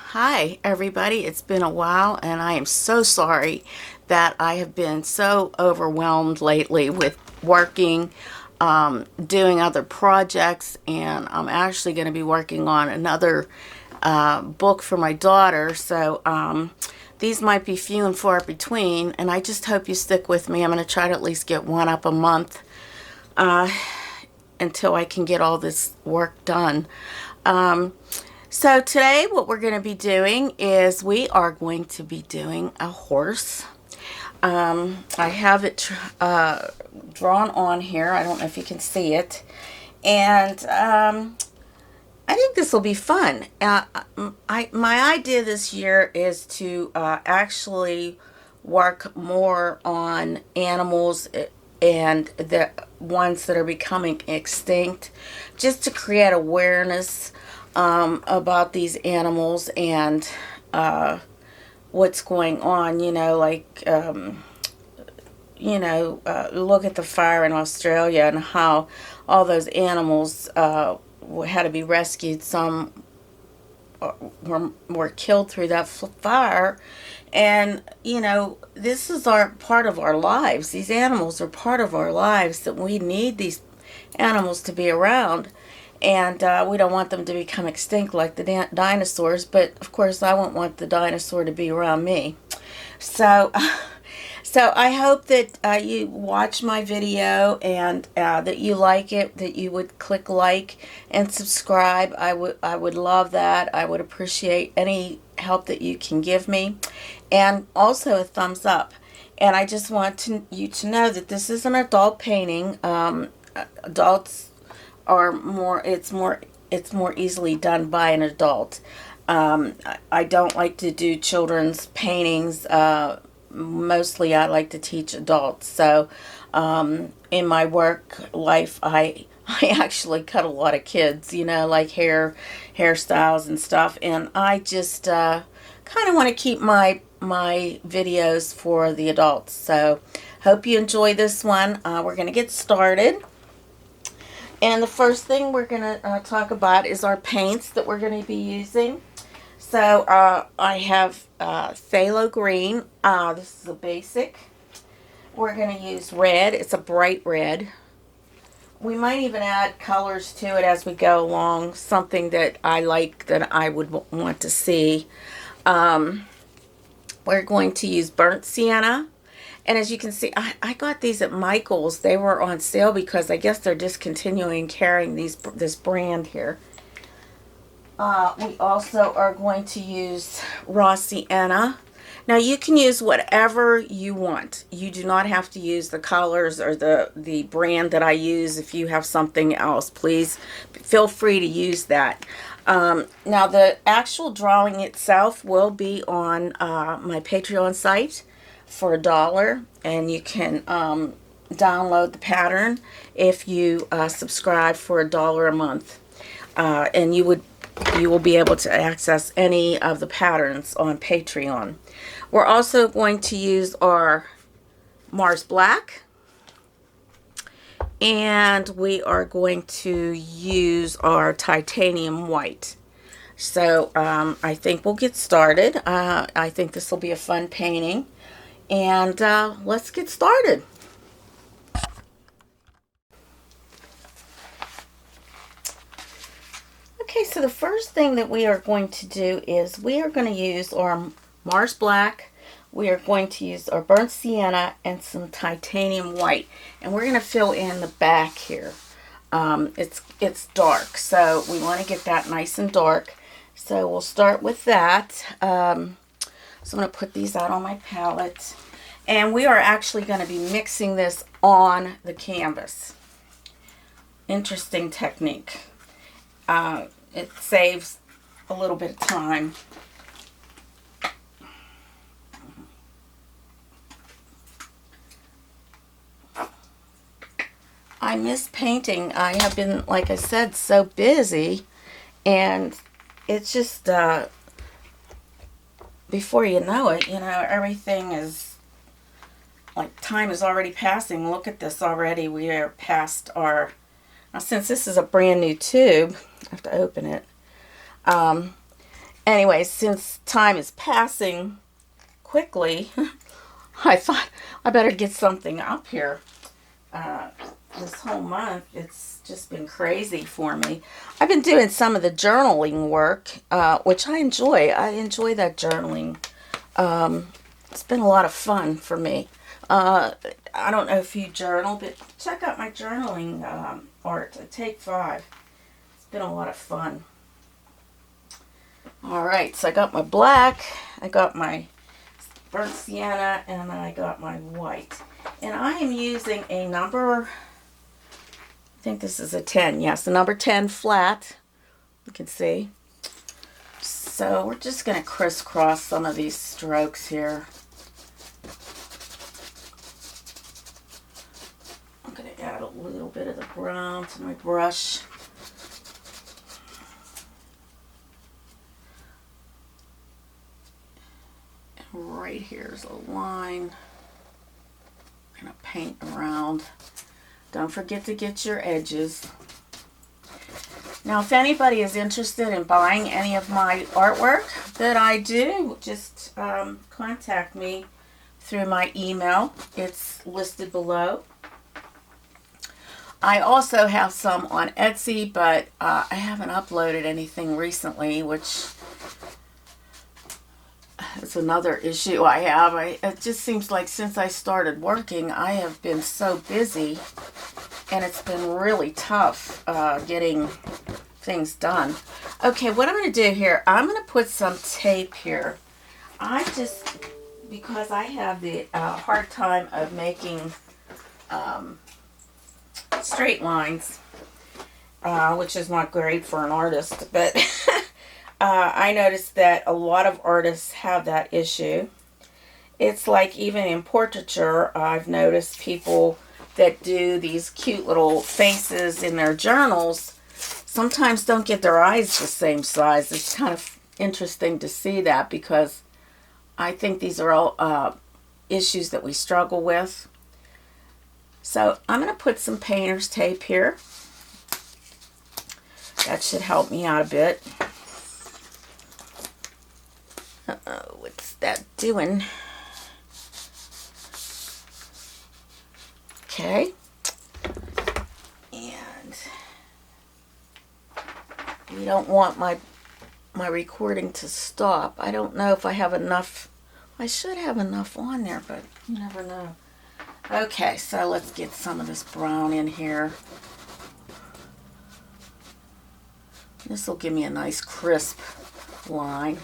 Hi everybody, it's been a while and I am so sorry that I have been so overwhelmed lately with working, doing other projects, and I'm actually going to be working on another book for my daughter, so these might be few and far between, and I just hope you stick with me. I'm going to try to at least get one up a month until I can get all this work done. So today what we're going to be doing is we are going to be doing a horse. I have it drawn on here. I don't know if you can see it. And I think this will be fun. My idea this year is to actually work more on animals and the ones that are becoming extinct, just to create awareness about these animals and what's going on. Look at the fire in Australia and how all those animals had to be rescued. Some were killed through that fire, and this is our part of our lives. These animals are part of our lives, that we need these animals to be around. And we don't want them to become extinct like the dinosaurs, but of course I won't want the dinosaur to be around me. So, so I hope that you watch my video and that you like it, that you would click like and subscribe. I would love that. I would appreciate any help that you can give me, and also a thumbs up. And I just want you to know that this is an adult painting. Adults are more, it's more easily done by an adult. I don't like to do children's paintings. Mostly I like to teach adults. So in my work life, I actually cut a lot of kids, like hairstyles and stuff, and I just kind of want to keep my videos for the adults. So hope you enjoy this one. We're going to get started. And the first thing we're going to talk about is our paints that we're going to be using. So I have phthalo green. This is a basic. We're going to use red. It's a bright red. We might even add colors to it as we go along, something that I like, that I would want to see. We're going to use burnt sienna. And as you can see, I got these at Michael's. They were on sale because I guess they're discontinuing carrying this brand here. We also are going to use raw sienna. Now you can use whatever you want. You do not have to use the colors or the brand that I use. If you have something else, please feel free to use that. Now the actual drawing itself will be on my Patreon site for $1, and you can download the pattern if you subscribe for $1 a month, and you will be able to access any of the patterns on Patreon. We're also going to use our Mars Black, and we are going to use our Titanium White. So I think we'll get started. I think this will be a fun painting. And let's get started. Okay, so the first thing that we are going to do is we are going to use our Mars Black. We are going to use our burnt sienna and some titanium white. And we're going to fill in the back here. It's dark, so we want to get that nice and dark. So we'll start with that. So I'm going to put these out on my palette. And we are actually going to be mixing this on the canvas. Interesting technique. It saves a little bit of time. I miss painting. I have been, like I said, so busy. And it's just... before you know it, everything is like, time is already passing. Look at this already. We are past our, now since this is a brand new tube, I have to open it. Anyway, since time is passing quickly, I thought I better get something up here. This whole month, it's just been crazy for me. I've been doing some of the journaling work, which I enjoy. I enjoy that journaling. It's been a lot of fun for me. I don't know if you journal, but check out my journaling art. Take 5. It's been a lot of fun. All right, so I got my black, I got my burnt sienna, and I got my white. And I am using a number, I think this is a 10. Yes, the number 10 flat. You can see. So we're just going to crisscross some of these strokes here. I'm going to add a little bit of the brown to my brush. Right here's a line. I'm going to paint around. Don't forget to get your edges. Now, if anybody is interested in buying any of my artwork that I do, just contact me through my email. It's listed below. I also have some on Etsy, but I haven't uploaded anything recently, which is another issue I have. It just seems like since I started working, I have been so busy, and it's been really tough getting things done. Okay, what I'm going to do here, I'm going to put some tape here. Because I have the hard time of making straight lines, which is not great for an artist, but I noticed that a lot of artists have that issue. It's like even in portraiture, I've noticed people that do these cute little faces in their journals sometimes don't get their eyes the same size. It's kind of interesting to see that, because I think these are all issues that we struggle with. So I'm going to put some painter's tape here. That should help me out a bit. Uh-oh, what's that doing? Okay. And we don't want my recording to stop. I don't know if I have enough. I should have enough on there, but you never know. Okay, so let's get some of this brown in here. This will give me a nice crisp line.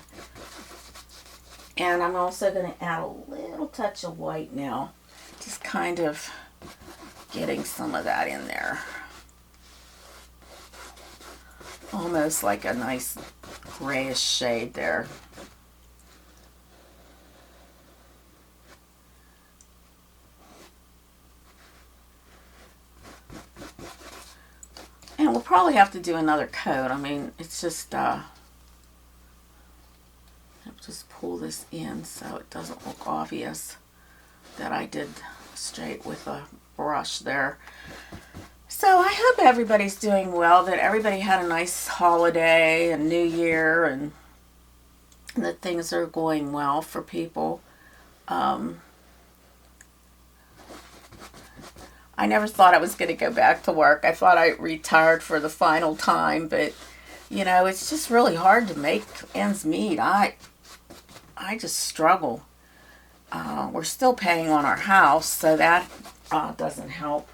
And I'm also going to add a little touch of white now. Just kind of getting some of that in there. Almost like a nice grayish shade there. And we'll probably have to do another coat. I mean, it's just, just pull this in so it doesn't look obvious that I did straight with a brush there. So I hope everybody's doing well, that everybody had a nice holiday and New Year, and that things are going well for people. I never thought I was going to go back to work. I thought I retired for the final time, but you know, it's just really hard to make ends meet. I just struggle. We're still paying on our house, so that doesn't help.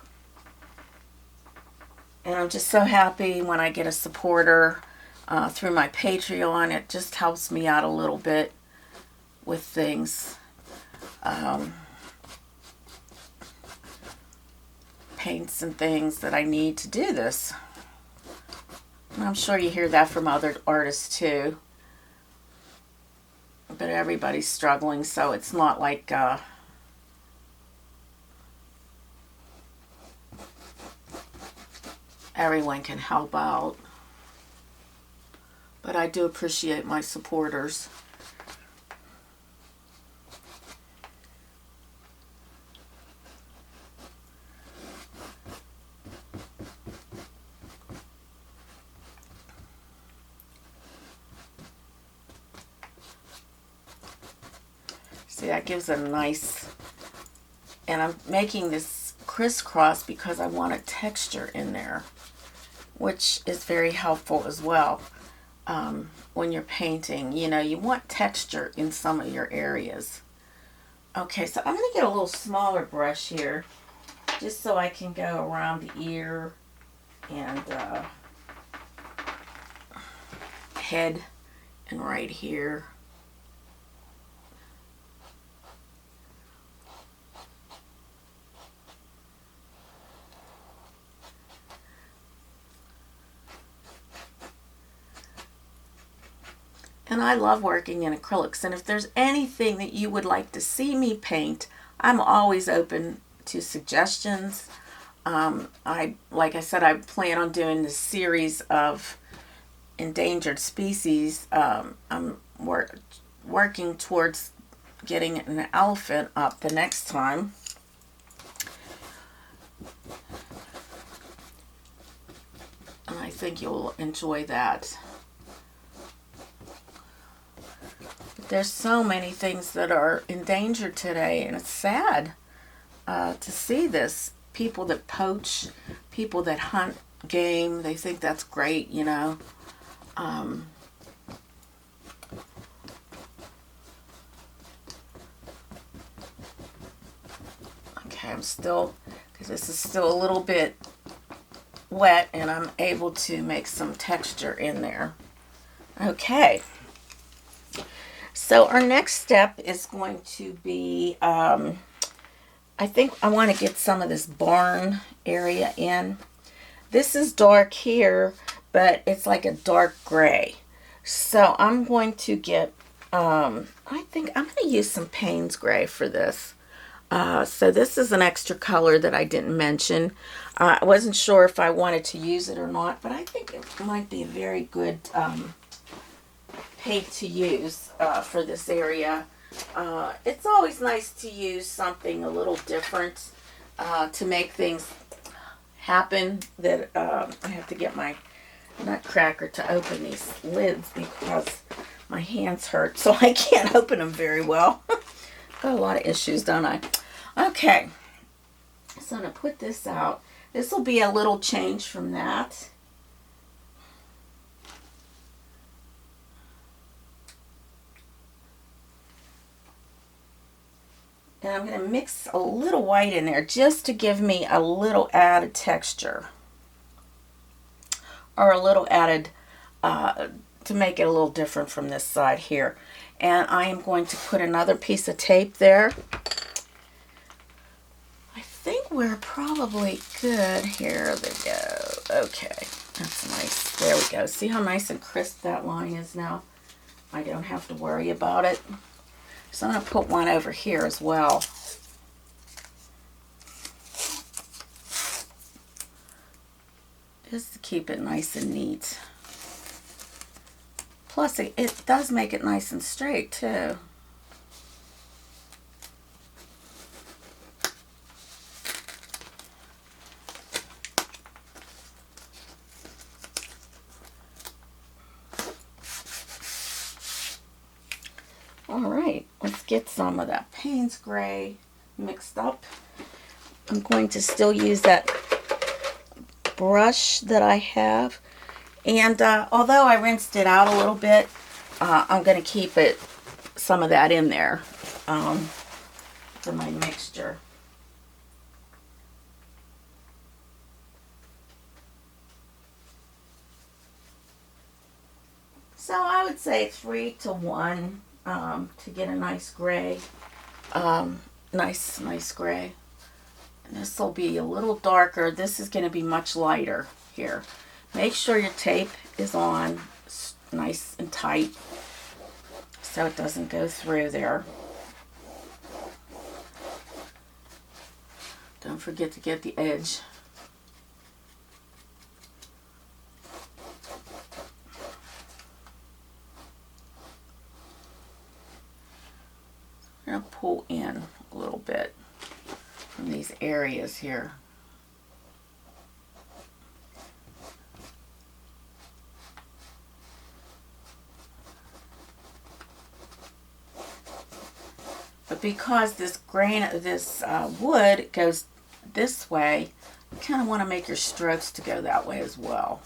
And I'm just so happy when I get a supporter through my Patreon. It just helps me out a little bit with things. Paints and things that I need to do this. And I'm sure you hear that from other artists too. But everybody's struggling, so it's not like everyone can help out. But I do appreciate my supporters. See, that gives a nice, and I'm making this crisscross because I want a texture in there, which is very helpful as well. When you're painting, you know, you want texture in some of your areas. Okay, so I'm going to get a little smaller brush here, just so I can go around the ear and head and right here. And I love working in acrylics, and if there's anything that you would like to see me paint, I'm always open to suggestions. Like I said, I plan on doing this series of endangered species. I'm working towards getting an elephant up the next time. And I think you'll enjoy that. There's so many things that are endangered today, and it's sad to see this. People that poach, people that hunt game, they think that's great, you know. Okay, I'm still, because this is still a little bit wet, and I'm able to make some texture in there. Okay. So our next step is going to be, I think I want to get some of this barn area in. This is dark here, but it's like a dark gray. So I'm going to get, I think I'm going to use some Payne's gray for this. So this is an extra color that I didn't mention. I wasn't sure if I wanted to use it or not, but I think it might be a very good paint to use for this area. It's always nice to use something a little different to make things happen. That I have to get my nutcracker to open these lids because my hands hurt, so I can't open them very well. Got a lot of issues, don't I? Okay, so I'm going to put this out. This will be a little change from that. And I'm going to mix a little white in there just to give me a little added texture. Or a little added, to make it a little different from this side here. And I am going to put another piece of tape there. I think we're probably good. Here they go. Okay, that's nice. There we go. See how nice and crisp that line is now? I don't have to worry about it. So I'm going to put one over here as well. Just to keep it nice and neat. Plus, it does make it nice and straight, too. Alright, let's get some of that Payne's gray mixed up. I'm going to still use that brush that I have. And although I rinsed it out a little bit, I'm going to keep some of that in there for my mixture. So I would say 3 to 1 to get a nice gray. Nice gray. And this will be a little darker. This is going to be much lighter here. Make sure your tape is on nice and tight so it doesn't go through there. Don't forget to get the edge. I'm going to pull in a little bit from these areas here. But because this wood goes this way, you kind of want to make your strokes to go that way as well.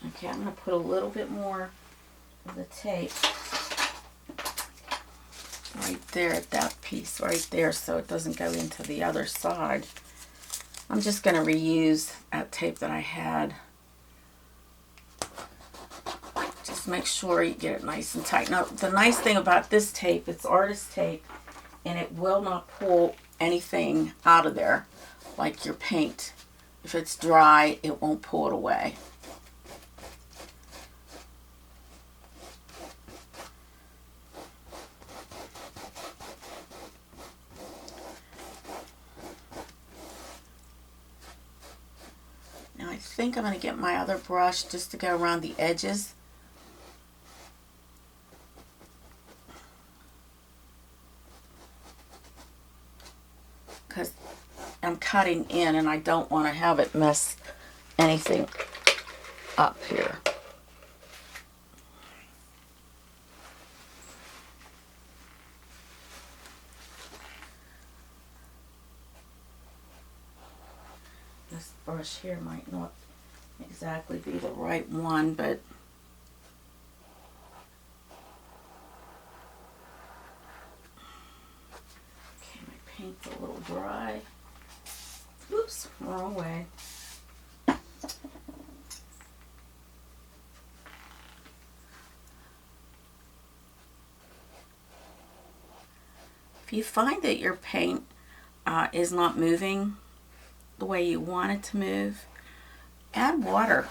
Okay, I'm going to put a little bit more of the tape right there at that piece right there so it doesn't go into the other side. I'm just going to reuse that tape that I had. Just make sure you get it nice and tight. Now, the nice thing about this tape, it's artist tape, and it will not pull anything out of there like your paint. If it's dry, it won't pull it away. Now I think I'm going to get my other brush just to go around the edges. Because I'm cutting in and I don't want to have it mess anything up here. This brush here might not exactly be the right one, but okay, my paint's a little dry. Oops, wrong way. If you find that your paint is not moving the way you want it to move, add water.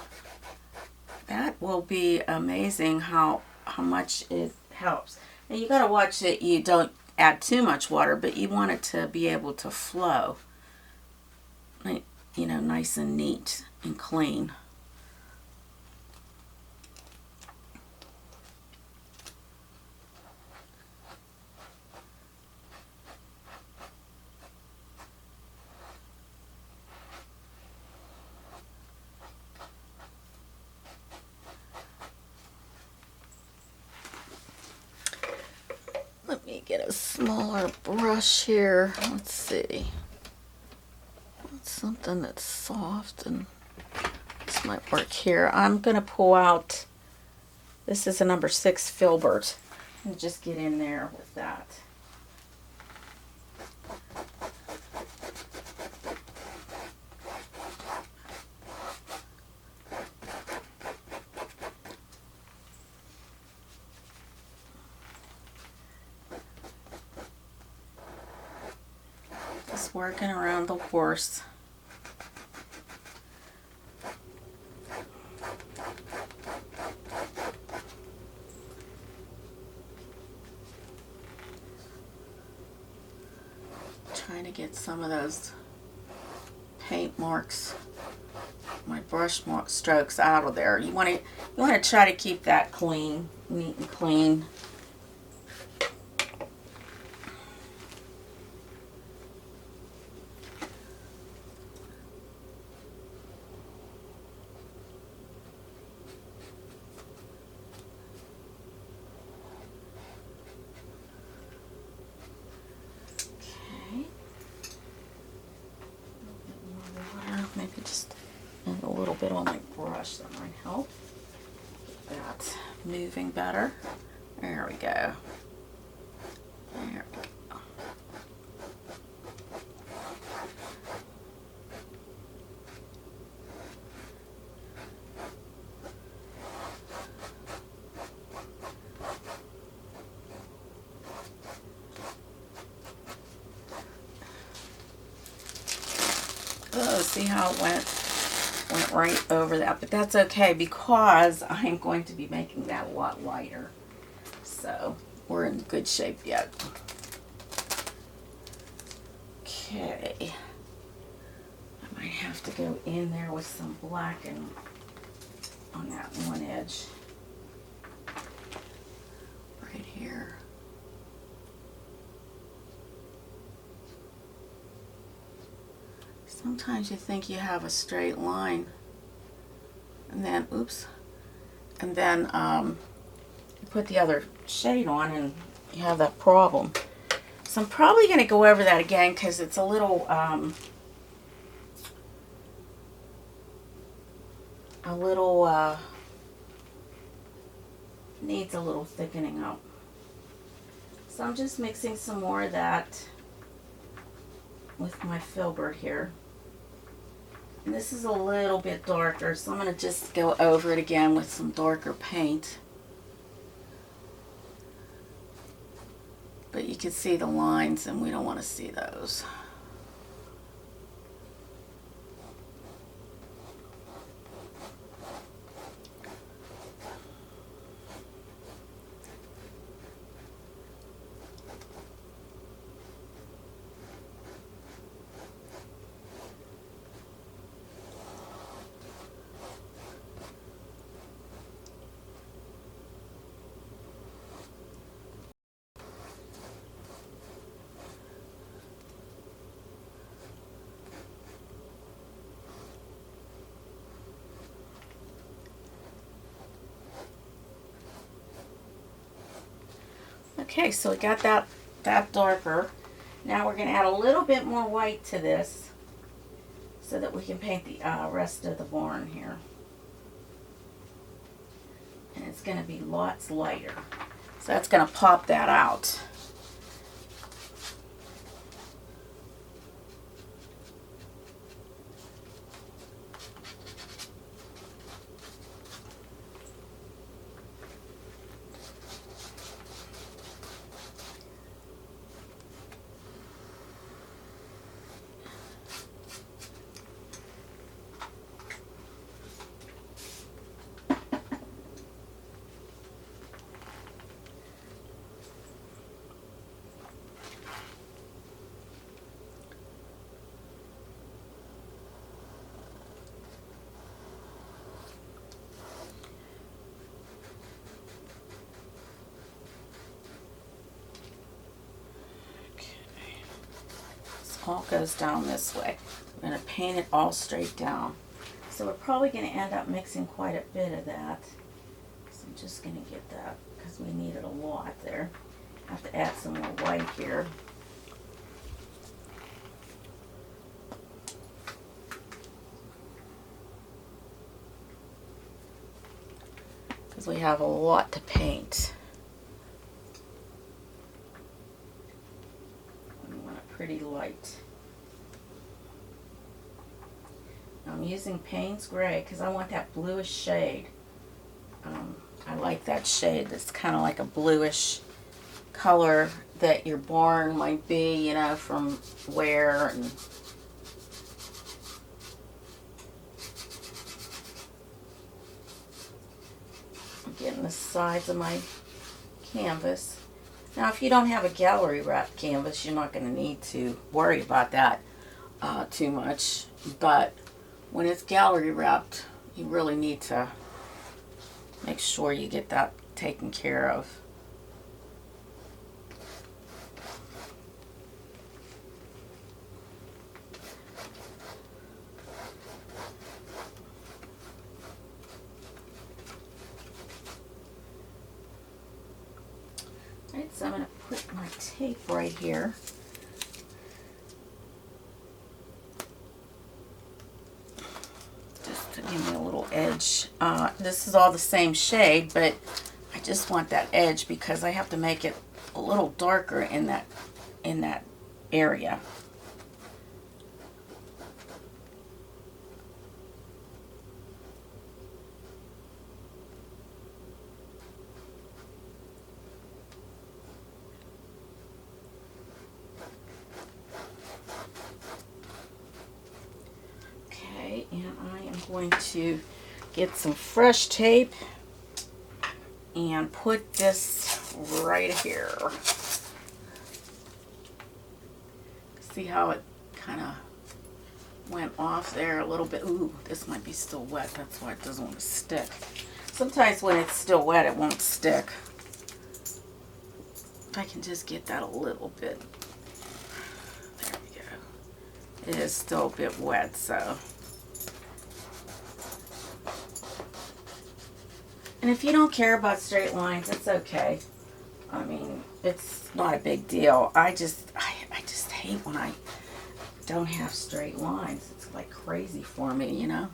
That will be amazing how much it helps. And you got to watch that you don't add too much water, but you want it to be able to flow, you know, nice and neat and clean. Let me get a smaller brush here. Let's see. Something that's soft, and this might work here. I'm going to pull out, this is a number 6 filbert, and just get in there with that. Just working around the horse. Trying to get some of those paint marks, my brush strokes out of there. You want to try to keep that clean, neat and clean. Maybe just add a little bit on my brush, that might help. Get that moving better. There we go. There we go. Oh, see how it went right over that, but that's okay because I'm going to be making that a lot lighter. So we're in good shape yet. Okay. I might have to go in there with some black and on that one edge. Right here. Sometimes you think you have a straight line, and then, oops, and then you put the other shade on and you have that problem. So I'm probably going to go over that again because it's a little needs a little thickening up. So I'm just mixing some more of that with my filbert here. And this is a little bit darker, so I'm going to just go over it again with some darker paint. But you can see the lines, and we don't want to see those. Okay, so we got that darker. Now we're going to add a little bit more white to this so that we can paint the rest of the barn here. And it's going to be lots lighter. So that's going to pop that out. All goes down this way. I'm going to paint it all straight down. So we're probably going to end up mixing quite a bit of that. So I'm just going to get that because we needed a lot there. I have to add some more white here. Because we have a lot to paint. Pretty light. I'm using Payne's Gray because I want that bluish shade. I like that shade that's kind of like a bluish color that your barn might be, you know, from wear. And I'm getting the sides of my canvas. Now, if you don't have a gallery wrap canvas, you're not going to need to worry about that too much. But when it's gallery wrapped, you really need to make sure you get that taken care of. Alright, so I'm going to put my tape right here. Just to give me a little edge. This is all the same shade, but I just want that edge because I have to make it a little darker in that area. And I am going to get some fresh tape and put this right here. See how it kind of went off there a little bit. Ooh, this might be still wet. That's why it doesn't want to stick. Sometimes when it's still wet, it won't stick. If I can just get that a little bit. There we go. It is still a bit wet, so. And if you don't care about straight lines, it's okay. I mean, it's not a big deal. I just hate when I don't have straight lines. It's like crazy for me, you know?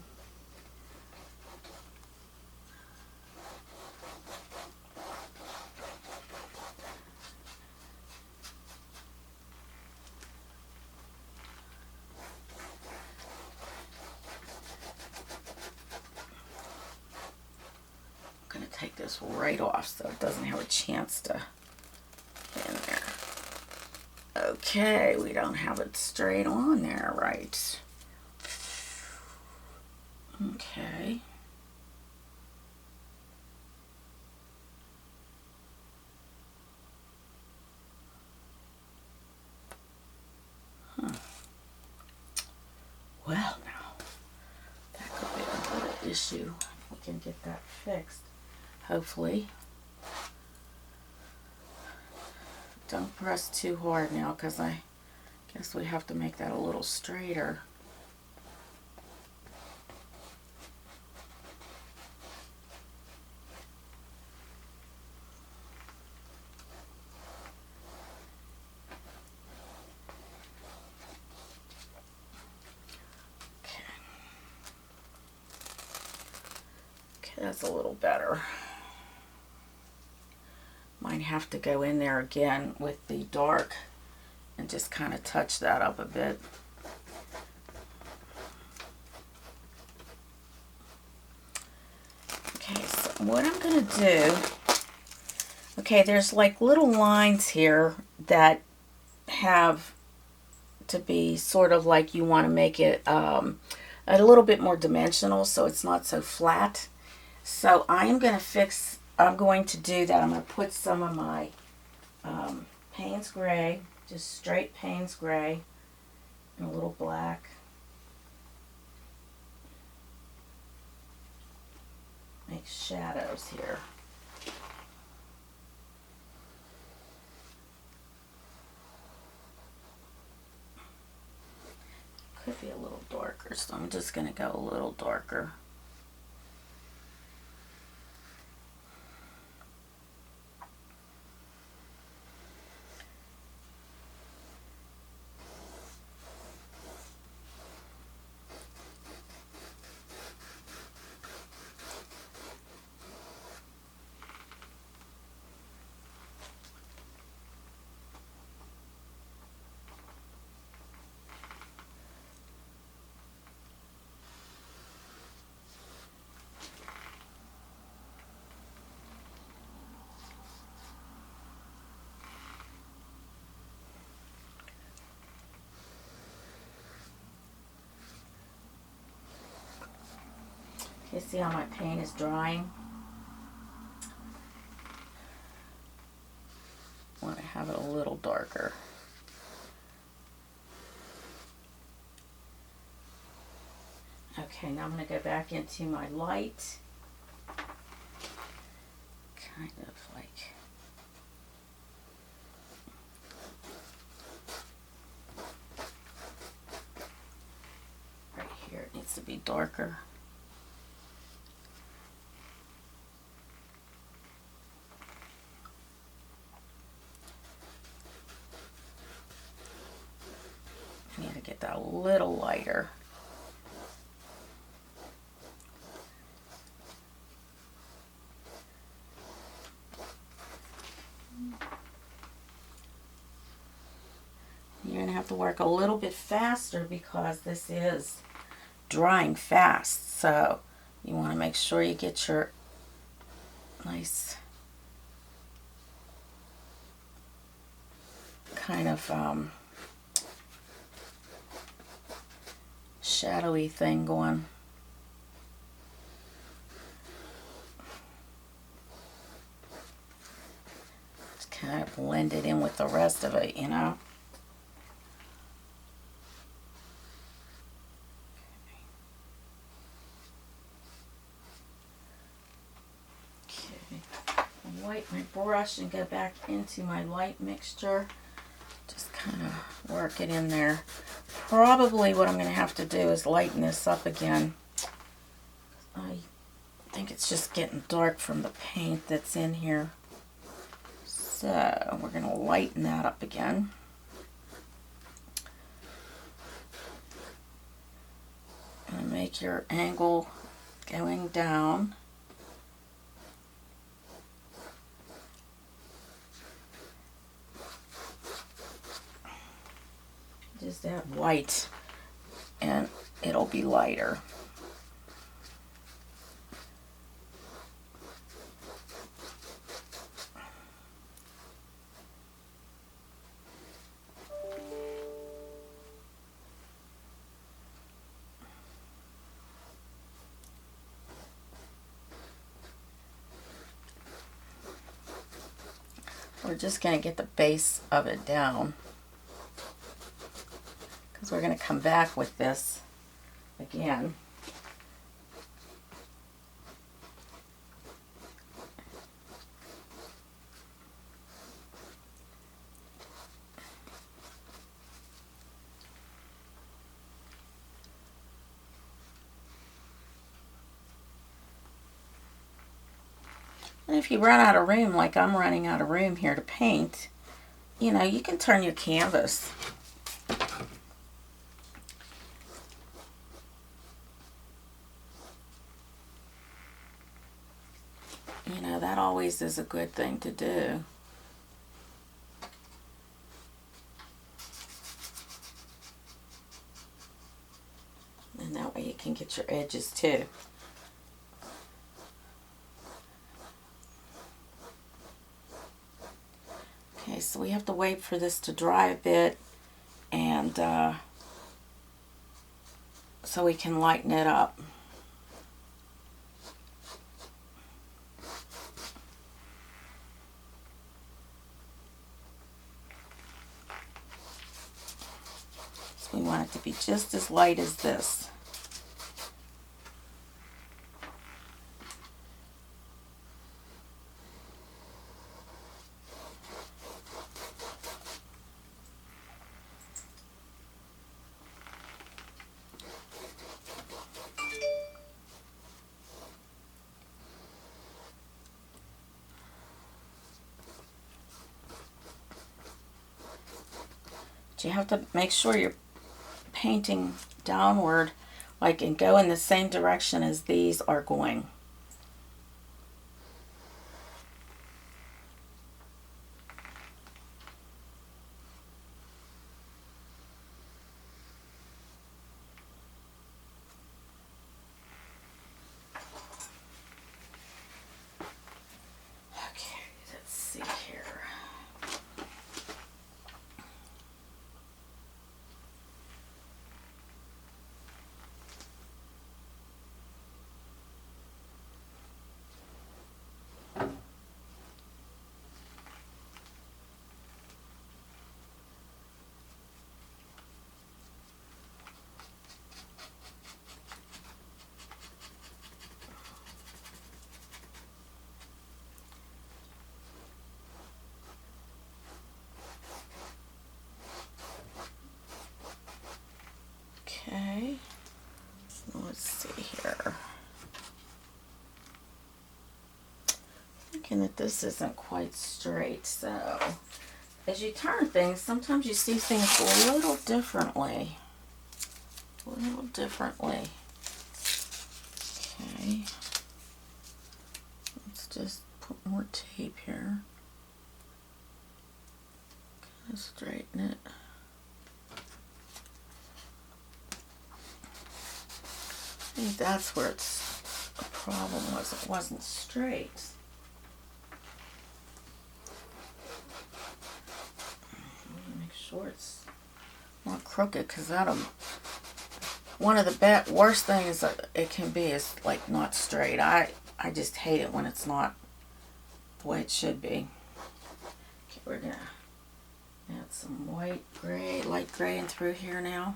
I'm going to take this right off so it doesn't have a chance to get in there. Okay, we don't have it straight on there, right? Okay. Huh. Well, now, that could be a little issue. We can get that fixed, hopefully. Don't press too hard now, because I guess we have to make that a little straighter. Okay, that's a little better. Might have to go in there again with the dark and just kind of touch that up a bit. Okay, so what I'm going to do, okay, there's like little lines here that have to be sort of like you want to make it a little bit more dimensional so it's not so flat. So I'm going to do that. I'm going to put some of my Payne's Gray, just straight Payne's Gray, and a little black. Make shadows here. Could be a little darker, so I'm just going to go a little darker. You see how my paint is drying? I want to have it a little darker. Okay, now I'm going to go back into my light. Kind of like... right here, it needs to be darker. I need to get that a little lighter. You're going to have to work a little bit faster because this is drying fast. So you want to make sure you get your nice kind of shadowy thing going. Just kind of blend it in with the rest of it, you know. Wipe my brush and go back into my light mixture. Just kind of work it in there. Probably what I'm going to have to do is lighten this up again. I think it's just getting dark from the paint that's in here. So we're going to lighten that up again. And make your angle going down. Just add white and it'll be lighter. We're just going to get the base of it down, because we're going to come back with this again. And if you run out of room, like I'm running out of room here to paint, you know, you can turn your canvas. You know, that always is a good thing to do. And that way you can get your edges too. Okay, so we have to wait for this to dry a bit, and so we can lighten it up. So we want it to be just as light as this. You have to make sure you're painting downward, like, and go in the same direction as these are going. Okay, let's see here. Okay, let's see here. Thinking that this isn't quite straight, so as you turn things, sometimes you see things a little differently. Okay, let's just put more tape here. Kind of straighten it. I think that's where the problem was. It wasn't straight. Make sure it's not crooked, because that'll. One of the worst things that it can be is like not straight. I just hate it when it's not the way it should be. Okay, we're gonna add some white, gray, light gray in through here now.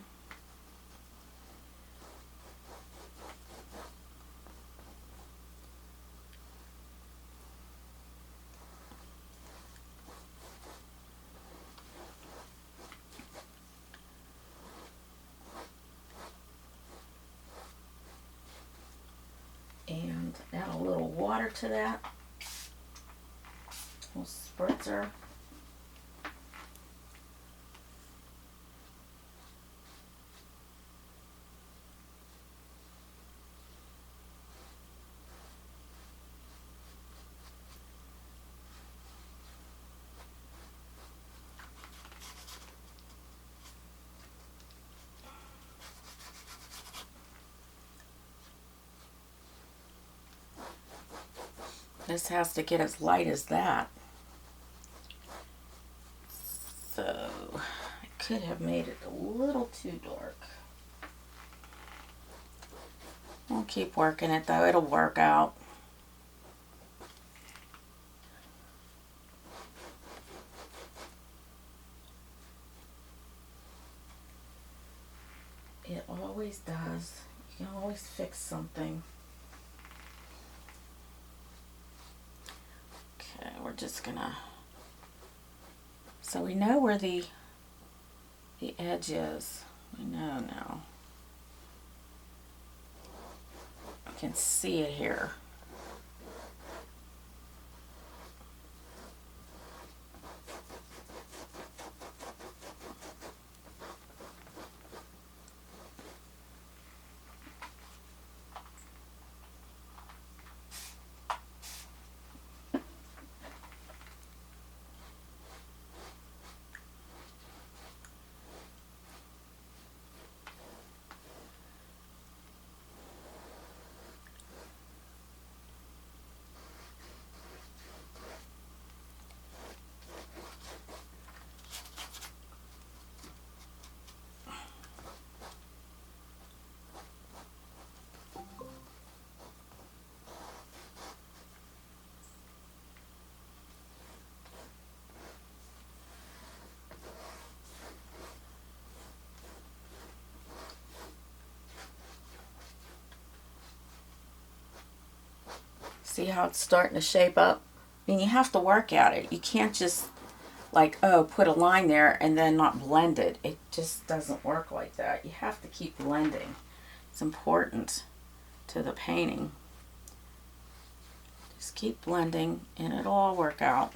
And Add a little water to that. A little spritzer. This has to get as light as that. So I could have made it a little too dark. We'll keep working it though, it'll work out. It always does. You can always fix something. Okay, we're just gonna, so we know where the edge is. We know now. I can see it here. See how it's starting to shape up? I mean, you have to work at it. You can't just like, oh, put a line there and then not blend it. It just doesn't work like that. You have to keep blending. It's important to the painting. Just keep blending and it'll all work out.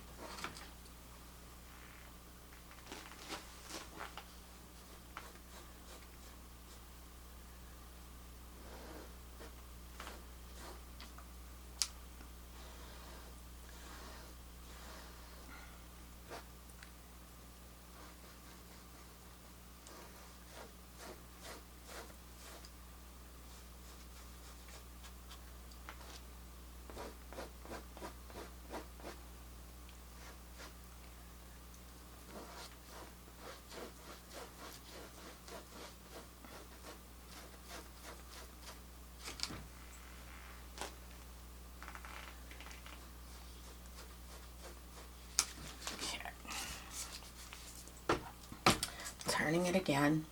Turning it again.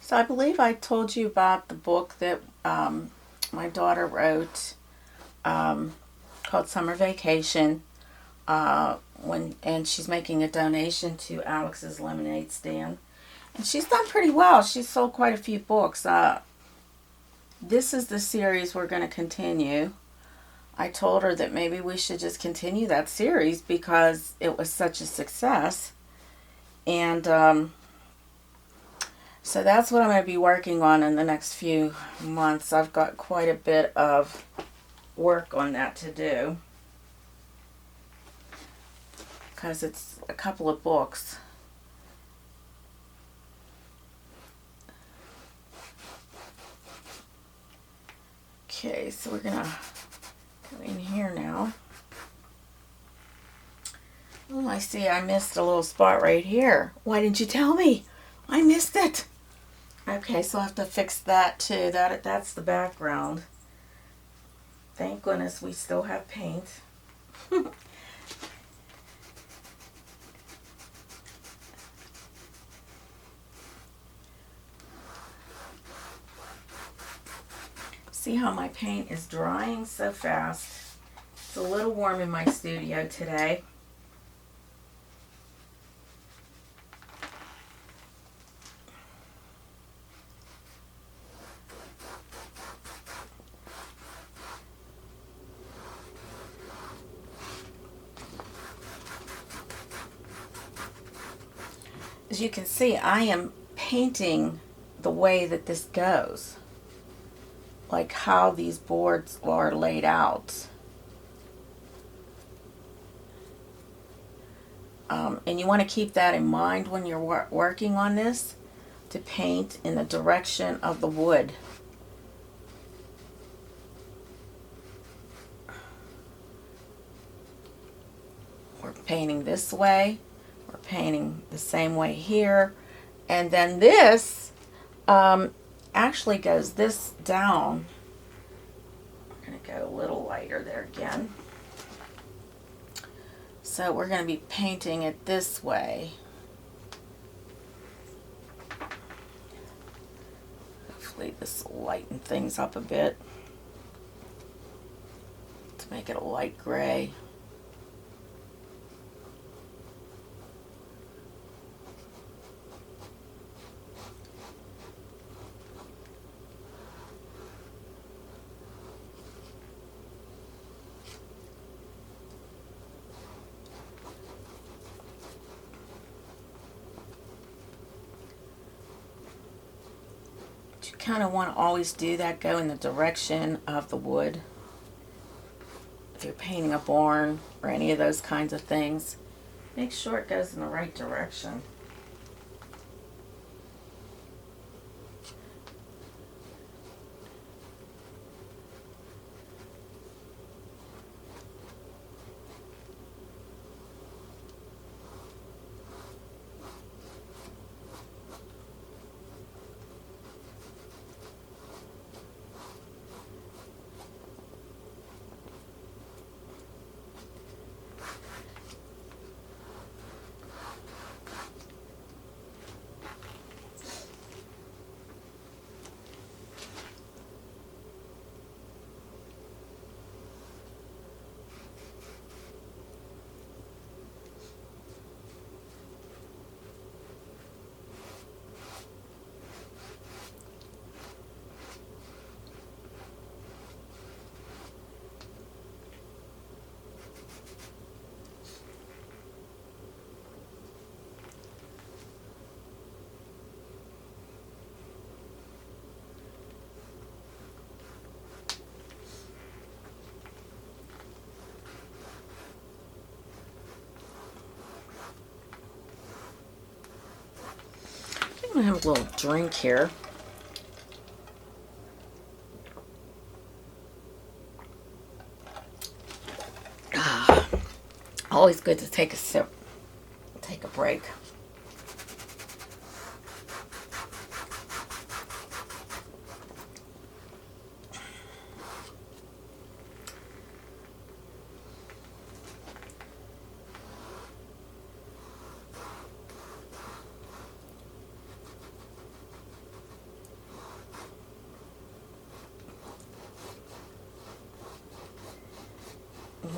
So I believe I told you about the book that my daughter wrote called Summer Vacation. And she's making a donation to Alex's lemonade stand. And she's done pretty well. She's sold quite a few books. This is the series we're going to continue. I told her that maybe we should just continue that series because it was such a success. And so that's what I'm going to be working on in the next few months. I've got quite a bit of work on that to do because it's a couple of books. Okay, so we're gonna go in here now. Oh, I see I missed a little spot right here. Why didn't you tell me? I missed it. Okay, so I have to fix that too. That's the background. Thank goodness we still have paint. See how my paint is drying so fast. It's a little warm in my studio today. As you can see, I am painting the way that this goes, like how these boards are laid out. And you want to keep that in mind when you're working on this, to paint in the direction of the wood. We're painting this way, we're painting the same way here, and then this actually goes this down. I'm going to go a little lighter there again. So we're going to be painting it this way. Hopefully this will lighten things up a bit to make it a light gray. Kind of want to always do that, go in the direction of the wood. If you're painting a barn or any of those kinds of things, make sure it goes in the right direction. I'm going to have a little drink here. Always good to take a sip, take a break.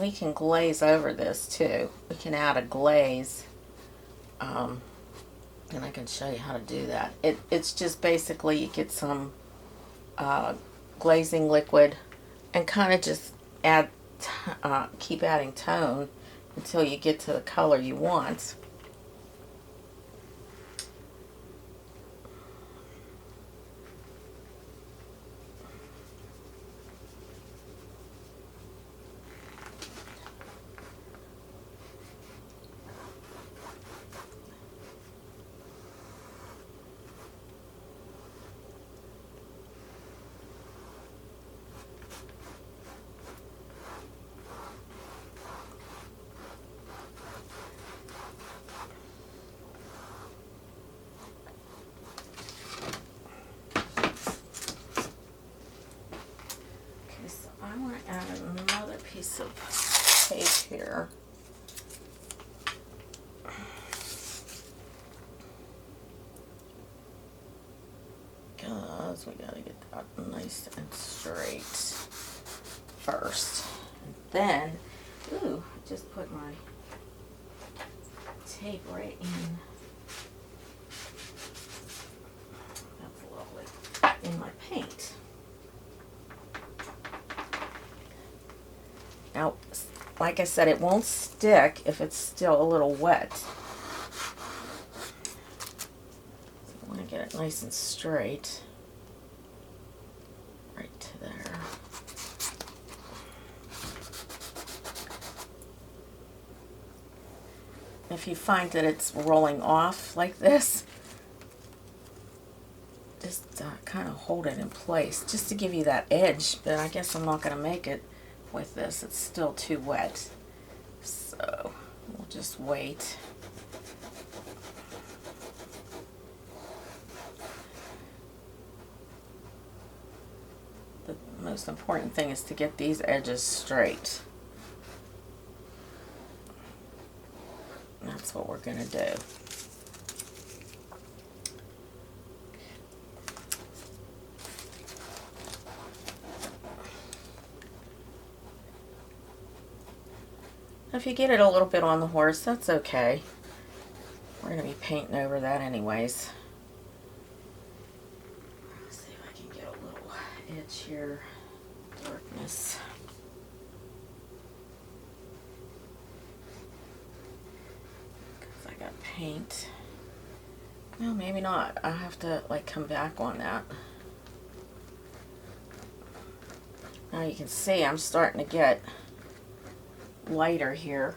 We can glaze over this too. We can add a glaze, and I can show you how to do that. It's just basically you get some glazing liquid and kind of just add, keep adding tone until you get to the color you want. Piece of tape here. Because we gotta get that nice and straight first. And then, ooh, I just put my tape right in. That's lovely. In my paint. Now, like I said, it won't stick if it's still a little wet. So I want to get it nice and straight. Right to there. If you find that it's rolling off like this, just kind of hold it in place just to give you that edge, but I guess I'm not going to make it with this. It's still too wet, so we'll just wait. The most important thing is to get these edges straight. And that's what we're going to do. If you get it a little bit on the horse, that's okay. We're going to be painting over that anyways. Let's see if I can get a little edge here. Darkness. Because I got paint. No, maybe not. I have to like come back on that. Now you can see I'm starting to get lighter here.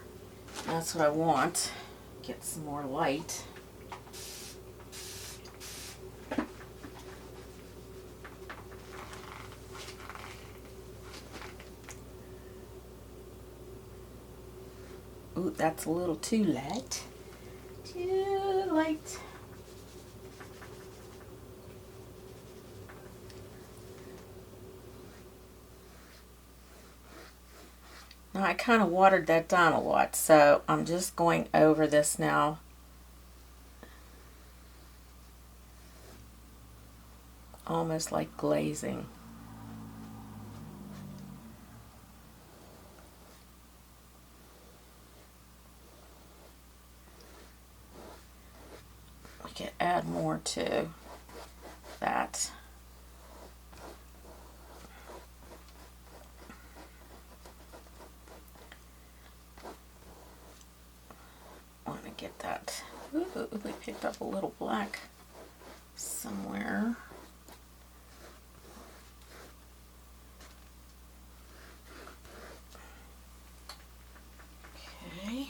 That's what I want. Get some more light. Ooh, that's a little too light. Too light. Now I kind of watered that down a lot, so I'm just going over this now. Almost like glazing. We could add more to that. Get that. Ooh, we picked up a little black somewhere. Okay.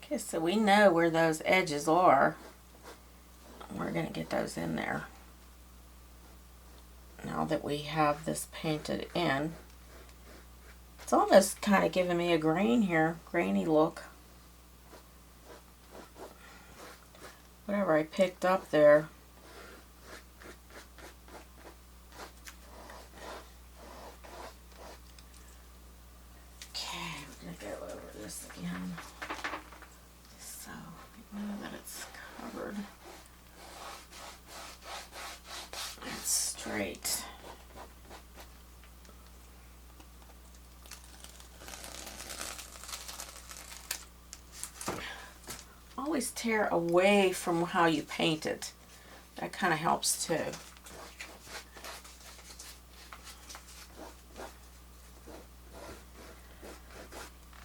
Okay, so we know where those edges are. We're going to get those in there. Now that we have this painted in. It's almost kind of giving me a grain here, grainy look. Whatever I picked up there. Okay, we're going to go over this again. So we know that it's covered. It's straight. Always tear away from how you paint it. That kind of helps too.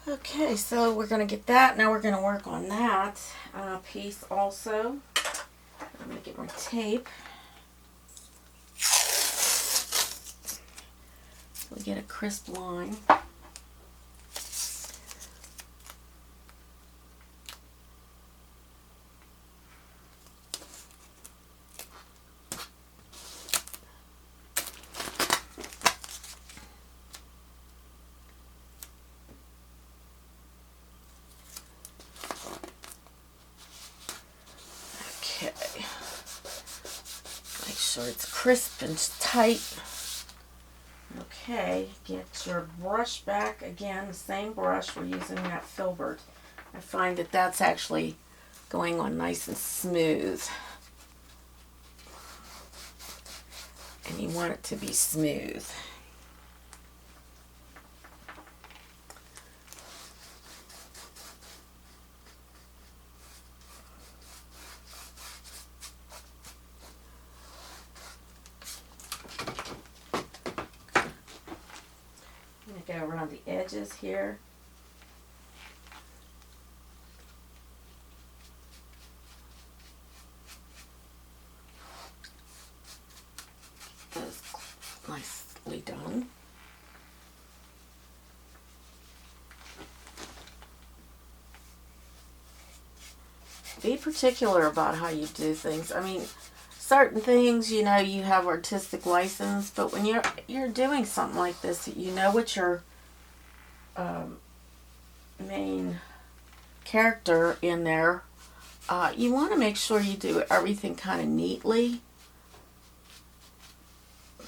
Okay, so we're going to get that. Now we're going to work on that piece also. I'm going to get my tape. So we get a crisp line. sure it's crisp and tight. Okay, get your brush back. Again, the same brush. We're using that filbert. I find that that's actually going on nice and smooth. And you want it to be smooth. I'm going to go around the edges here. That's nicely done. Be particular about how you do things. I mean, certain things, you know, you have artistic license, but when you're doing something like this, you know what your main character in there, you want to make sure you do everything kind of neatly,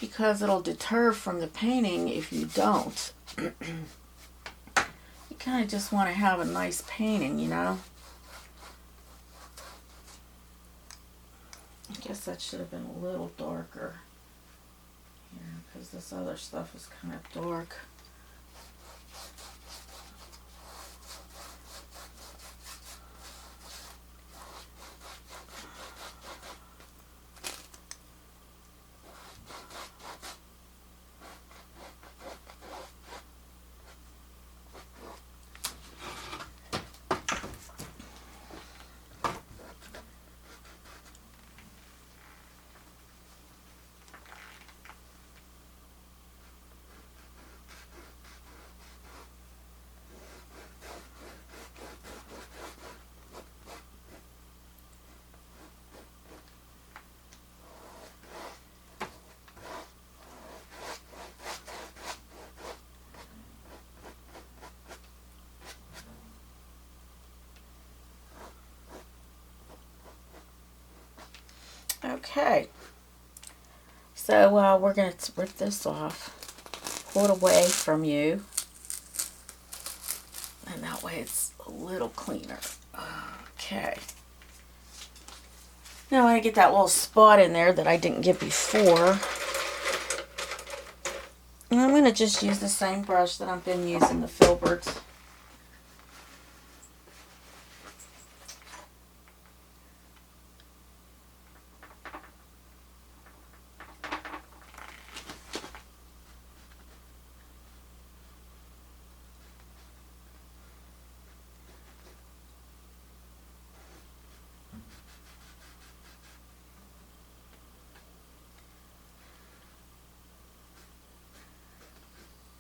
because it'll deter from the painting if you don't. You kind of just want to have a nice painting, you know. I guess that should have been a little darker here, because this other stuff is kind of dark. Okay, so we're going to rip this off, pull it away from you, and that way it's a little cleaner. Okay, now I get that little spot in there that I didn't get before, and I'm going to just use the same brush that I've been using, the filbert.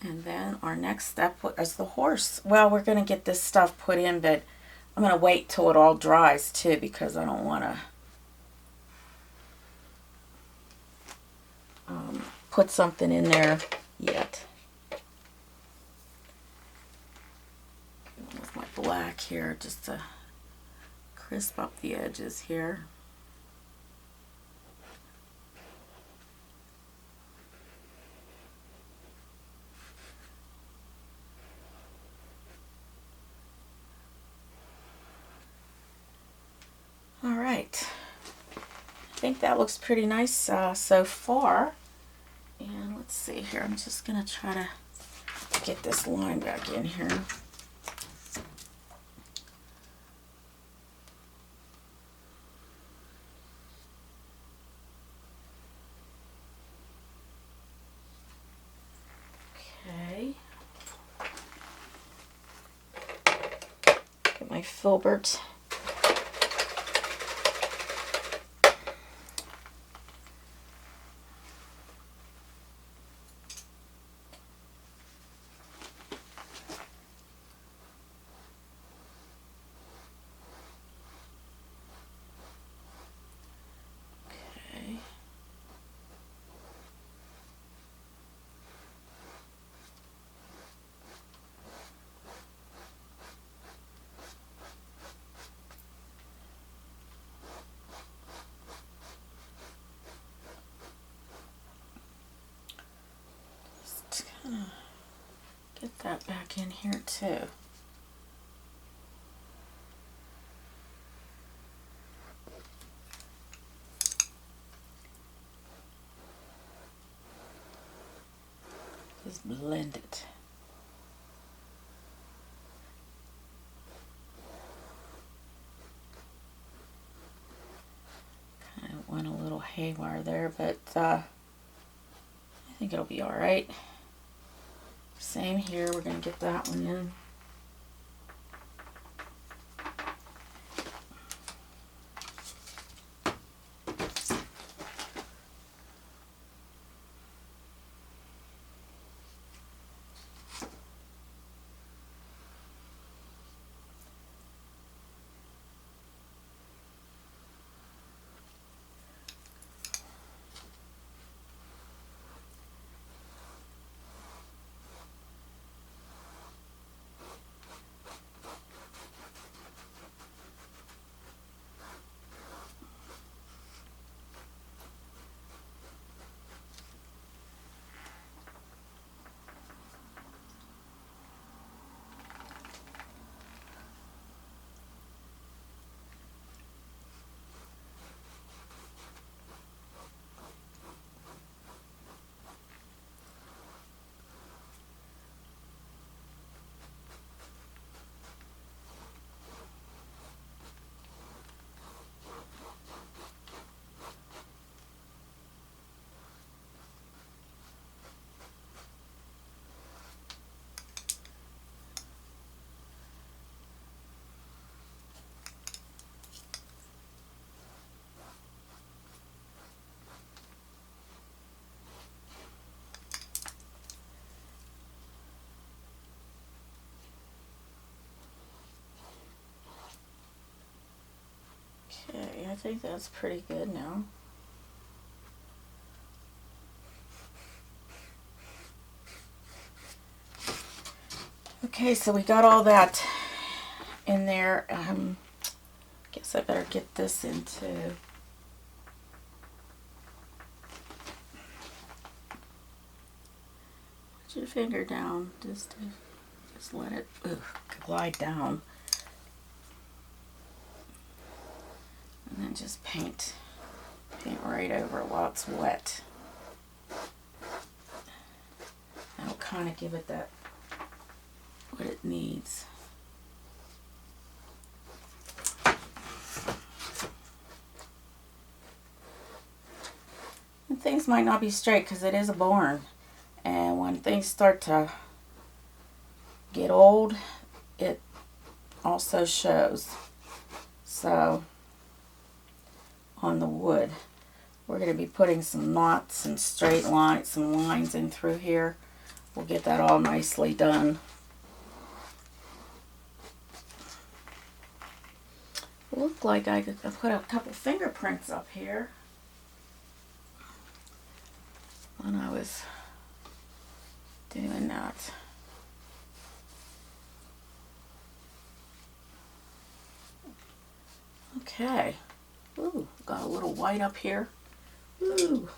And then our next step is the horse. Well, we're going to get this stuff put in, but I'm going to wait till it all dries too, because I don't want to put something in there yet. With my black here, just to crisp up the edges here. All right, I think that looks pretty nice so far. And let's see here, I'm just going to try to get this line back in here. Okay. Get my filbert. that back in here too. Just blend it. Kind of went a little haywire there, but I think it'll be all right. Same here, we're going to get that one in. Okay, I think that's pretty good now. Okay, so we got all that in there. Guess I better get this into. Put your finger down, just let it glide down. And then just paint right over it while it's wet. That'll kind of give it that what it needs. And things might not be straight because it is a barn, and when things start to get old, it also shows. So on the wood, we're going to be putting some knots and straight lines, some lines in through here. We'll get that all nicely done. Looked like I could put a couple fingerprints up here when I was doing that. Okay. Ooh, got a little white up here. Ooh.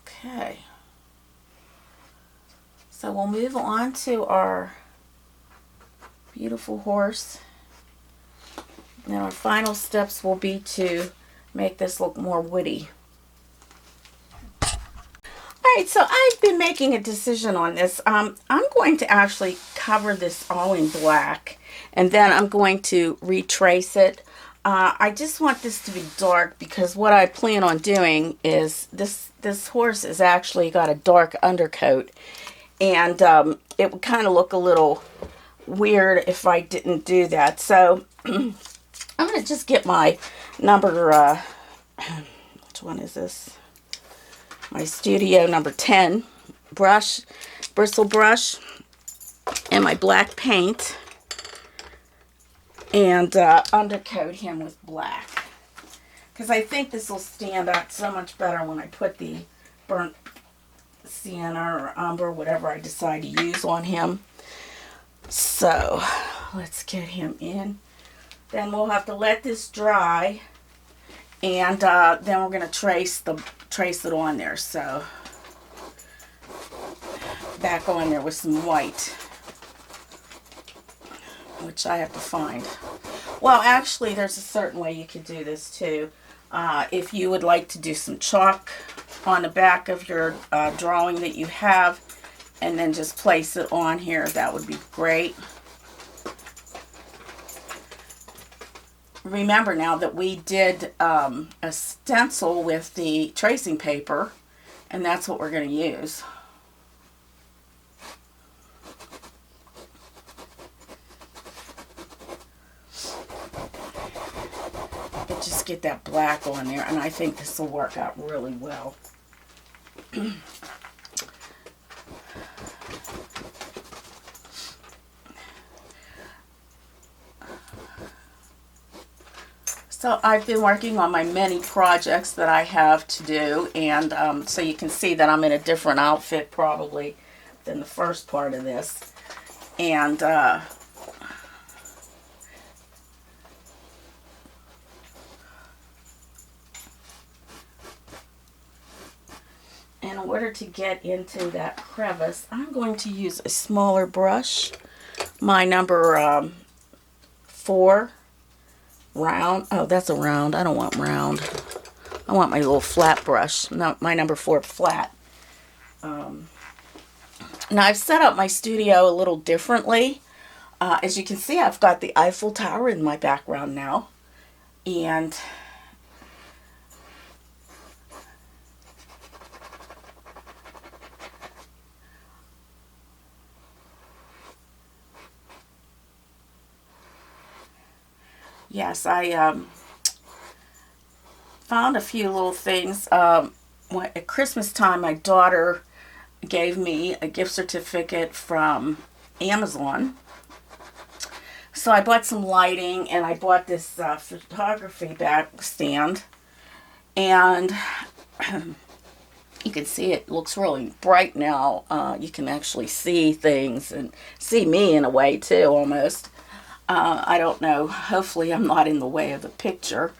Okay. So we'll move on to our beautiful horse. Now our final steps will be to make this look more woody. Alright, so I've been making a decision on this. I'm going to actually cover this all in black, and then I'm going to retrace it. I just want this to be dark because what I plan on doing is this horse has actually got a dark undercoat, and it would kind of look a little weird if I didn't do that. So I'm going to just get my number, which one is this? My Studio number 10 brush, bristle brush, and my black paint, and undercoat him with black. Because I think this will stand out so much better when I put the burnt sienna or umber, whatever I decide to use on him. So let's get him in. Then we'll have to let this dry, And then we're going to trace it on there. So back on there with some white, which I have to find. Well, actually, there's a certain way you could do this too. If you would like to do some chalk on the back of your drawing that you have, and then just place it on here, that would be great. Remember now that we did a stencil with the tracing paper, and that's what we're going to use. But just get that black on there, and I think this will work out really well. So I've been working on my many projects that I have to do, and so you can see that I'm in a different outfit probably than the first part of this. And in order to get into that crevice, I'm going to use a smaller brush, my number 4. Round. Oh, that's a round. I don't want round. I want my little flat brush. No, my number 4 flat. Now I've set up my studio a little differently. As you can see, I've got the Eiffel Tower in my background now. And yes, I found a few little things. At Christmas time, my daughter gave me a gift certificate from Amazon. So I bought some lighting, and I bought this photography back stand. And you can see it looks really bright now. You can actually see things and see me in a way too, almost. I don't know. Hopefully I'm not in the way of the picture.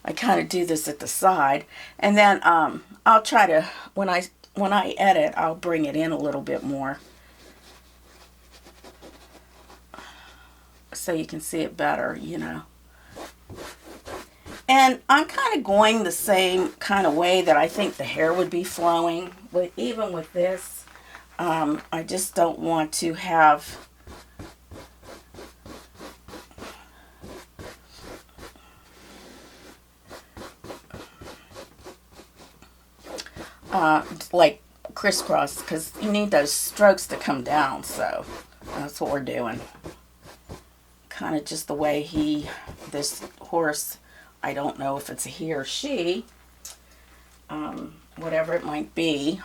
I kind of do this at the side. And then I'll try to, when I edit, I'll bring it in a little bit more, so you can see it better, you know. And I'm kind of going the same kind of way that I think the hair would be flowing. But even with this, I just don't want to have like crisscross, because you need those strokes to come down. So that's what we're doing. Kind of just the way this horse, I don't know if it's a he or she, whatever it might be.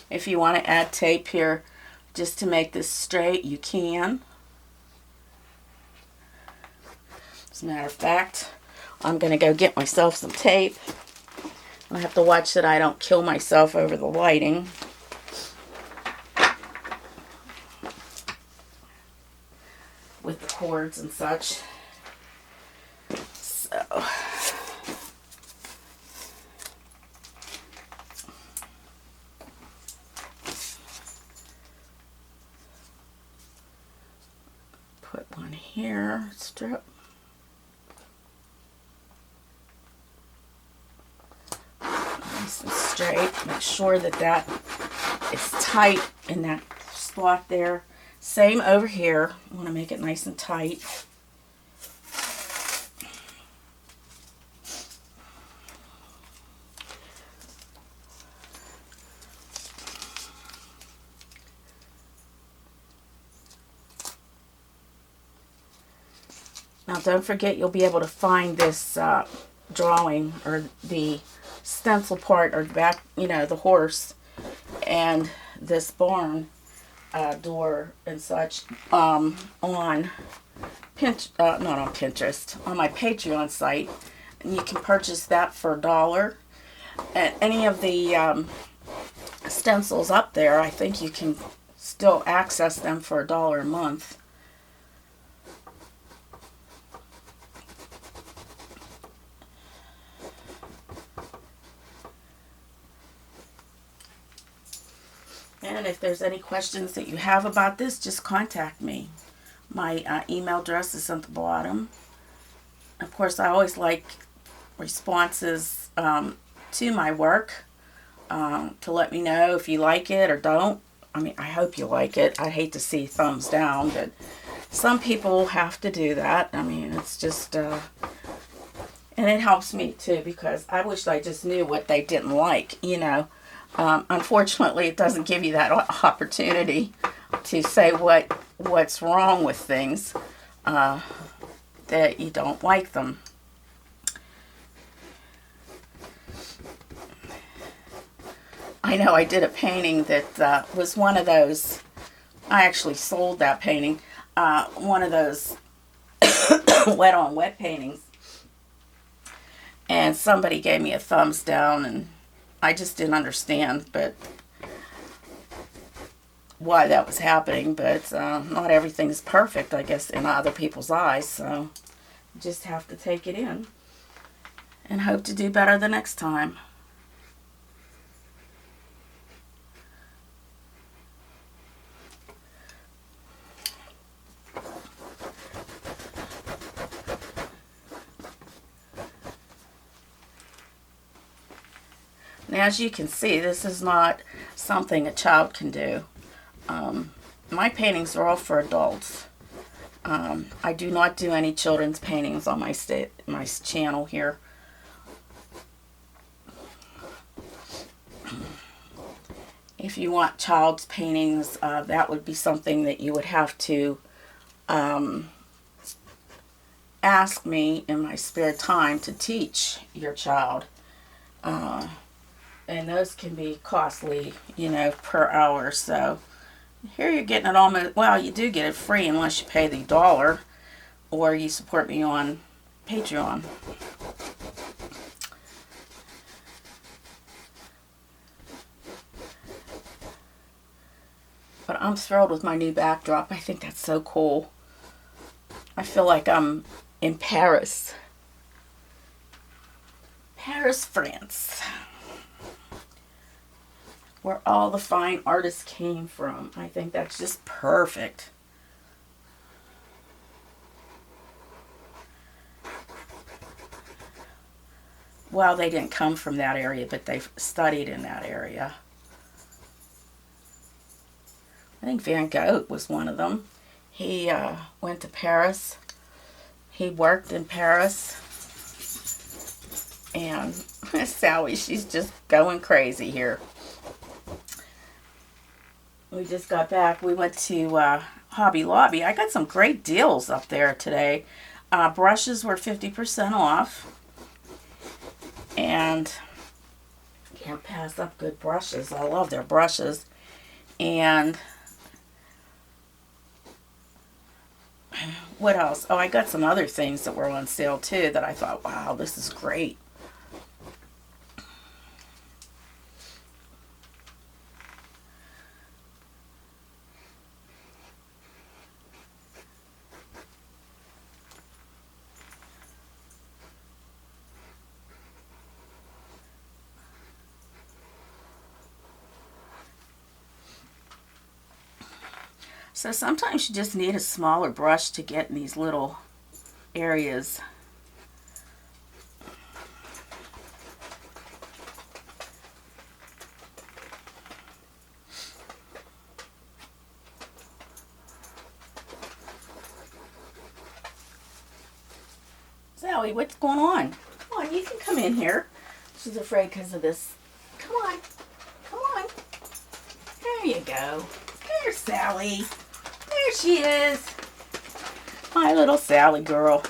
If you want to add tape here just to make this straight, you can. As a matter of fact, I'm going to go get myself some tape. I have to watch that I don't kill myself over the lighting. With the cords and such. So put one here, strip. Nice and straight. Make sure that that is tight in that spot there. Same over here. I want to make it nice and tight. Now don't forget, you'll be able to find this drawing, or the stencil part, or back, you know, the horse and this barn door and such, on not on Pinterest, on my Patreon site, and you can purchase that for $1. And any of the stencils up there, I think you can still access them for $1 a month. And if there's any questions that you have about this, just contact me. My email address is at the bottom. Of course, I always like responses to my work to let me know if you like it or don't. I mean, I hope you like it. I hate to see thumbs down, but some people have to do that. I mean, it's just, and it helps me too, because I wish I just knew what they didn't like, you know. Unfortunately, it doesn't give you that opportunity to say what's wrong with things, that you don't like them. I know I did a painting that was one of those, I actually sold that painting, one of those wet on wet paintings, and somebody gave me a thumbs down, and I just didn't understand why that was happening, but not everything is perfect, I guess, in other people's eyes, so you just have to take it in and hope to do better the next time. Now, as you can see, this is not something a child can do. My paintings are all for adults. I do not do any children's paintings on my channel here. If you want child's paintings, that would be something that you would have to ask me in my spare time to teach your child. And those can be costly, you know, per hour. So here you're getting it almost, well, you do get it free unless you pay the $1 or you support me on Patreon. But I'm thrilled with my new backdrop. I think that's so cool. I feel like I'm in Paris. Paris, France, where all the fine artists came from. I think that's just perfect. Well, they didn't come from that area, but they studied in that area. I think Van Gogh was one of them. He went to Paris. He worked in Paris. And Sally, she's just going crazy here. We just got back. We went to Hobby Lobby. I got some great deals up there today. Brushes were 50% off. And can't pass up good brushes. I love their brushes. And what else? Oh, I got some other things that were on sale too that I thought, wow, this is great. So sometimes you just need a smaller brush to get in these little areas. Sally, what's going on? Come on, you can come in here. She's afraid because of this. Come on. Come on. There you go. There's Sally. There she is. My little Sally girl.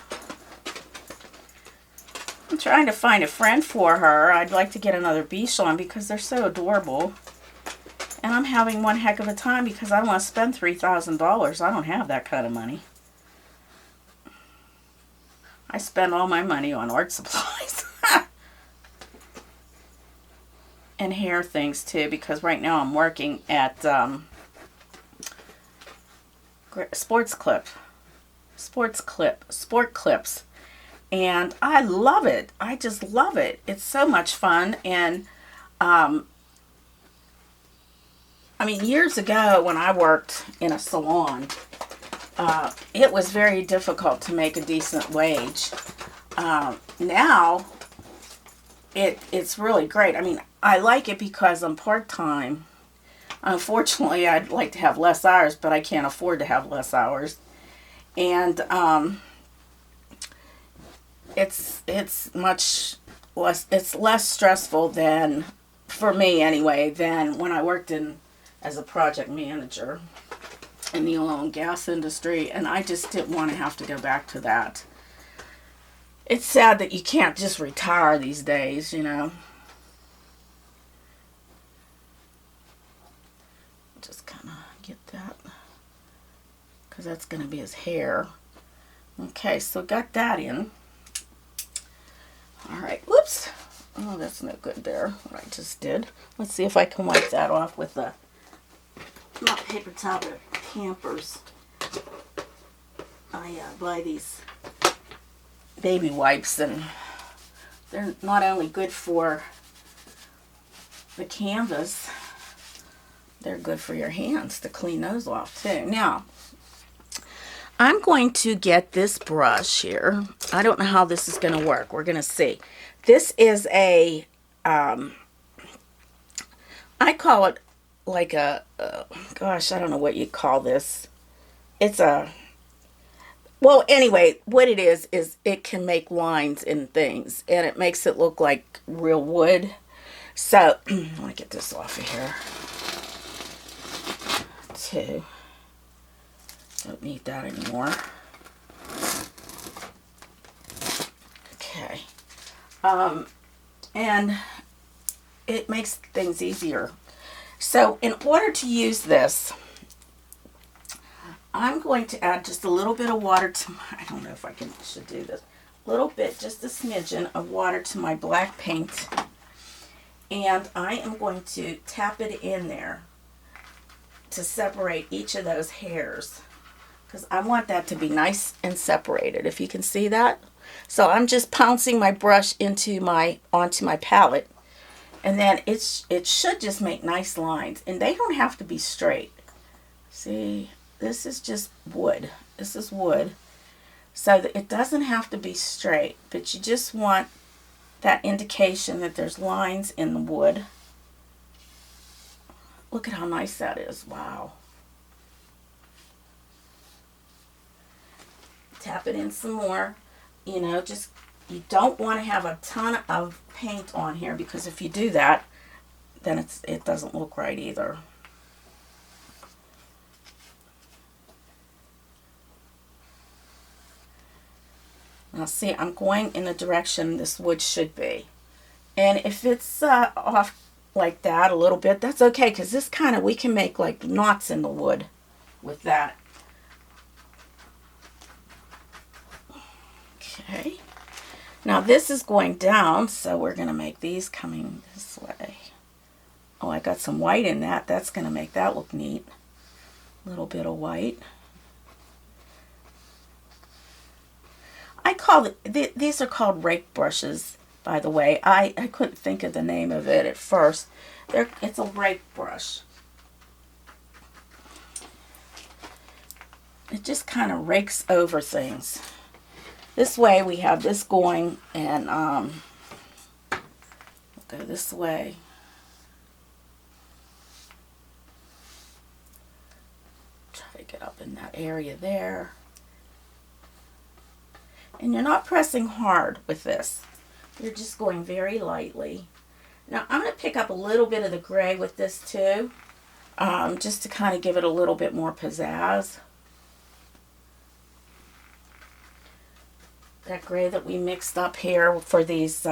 I'm trying to find a friend for her. I'd like to get another Bichon because they're so adorable. And I'm having one heck of a time because I don't want to spend $3,000. I don't have that kind of money. I spend all my money on art supplies. And hair things too, because right now I'm working at sport clips. And I love it. I just love it. It's so much fun. And I mean, years ago when I worked in a salon, it was very difficult to make a decent wage. Now, it's really great. I mean, I like it because I'm part-time. Unfortunately, I'd like to have less hours, but I can't afford to have less hours. And it's much less, it's less stressful than, for me anyway, than when I worked as a project manager in the oil and gas industry, and I just didn't want to have to go back to that. It's sad that you can't just retire these days, you know. Just kind of get that, because that's going to be his hair. Okay, so got that in. Alright, whoops. Oh, that's no good there, what I just did. Let's see if I can wipe that off with the, not paper towel, but Pampers. I buy these baby wipes, and they're not only good for the canvas, they're good for your hands to clean those off too. Now, I'm going to get this brush here. I don't know how this is going to work. We're going to see. This is a, I call it like a, gosh, I don't know what you call this. It's a, well, anyway, what it is it can make lines in things, and it makes it look like real wood. So, let me get this off of here. Too. Don't need that anymore. Okay. And it makes things easier. So in order to use this, I'm going to add just a little bit of water to my, I don't know if I should do this. A little bit, just a smidgen of water to my black paint. And I am going to tap it in there to separate each of those hairs, because I want that to be nice and separated, if you can see that. So I'm just pouncing my brush onto my palette, and then it should just make nice lines, and they don't have to be straight. See, this is just wood. This is wood, so that it doesn't have to be straight, but you just want that indication that there's lines in the wood. Look at how nice that is. Wow. Tap it in some more. You know, just, you don't want to have a ton of paint on here, because if you do that, then it doesn't look right either. Now see, I'm going in the direction this wood should be. And if it's off like that a little bit, that's okay, because this kind of, we can make like knots in the wood with that. Okay, now this is going down, so we're going to make these coming this way. Oh, I got some white in that. That's going to make that look neat. A little bit of white. I call it, these are called rake brushes, by the way. I couldn't think of the name of it at first. It's a rake brush. It just kind of rakes over things. This way we have this going, and we'll go this way. Try to get up in that area there. And you're not pressing hard with this. You're just going very lightly. Now I'm going to pick up a little bit of the gray with this too, just to kind of give it a little bit more pizzazz. That gray that we mixed up here for these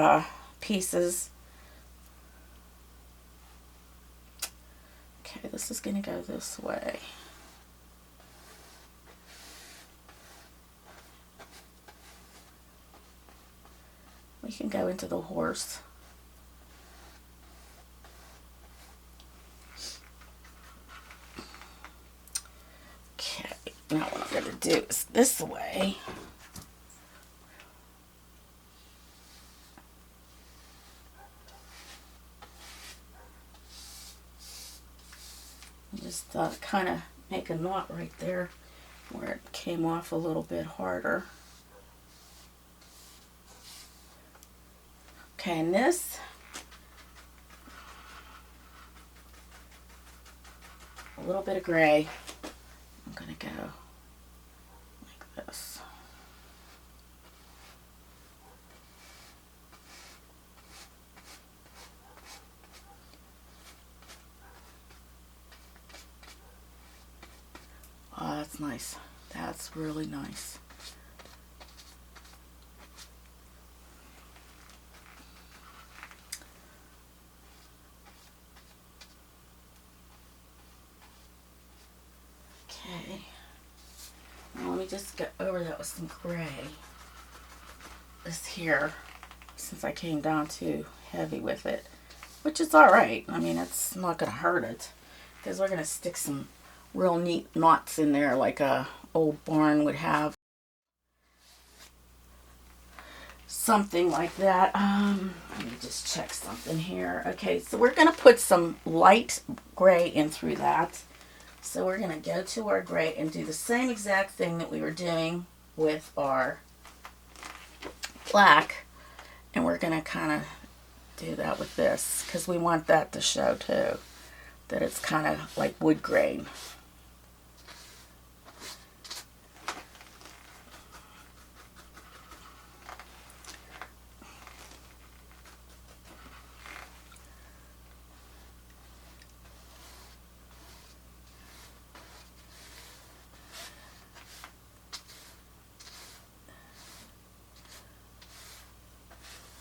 pieces. Okay, this is going to go this way. We can go into the horse. Okay, now Now what I'm going to do is this way. Just kind of make a knot right there where it came off a little bit harder. Okay, and this, a little bit of gray. I'm going to go like this. Oh, that's nice. That's really nice. Okay. Now let me just get over that with some gray. This here, since I came down too heavy with it, which is alright. I mean, it's not going to hurt it, because we're going to stick some real neat knots in there like a old barn would have. Something like that. Let me just check something here. Okay, so we're going to put some light gray in through that. So we're going to go to our gray and do the same exact thing that we were doing with our black. And we're going to kind of do that with this, because we want that to show too that it's kind of like wood grain.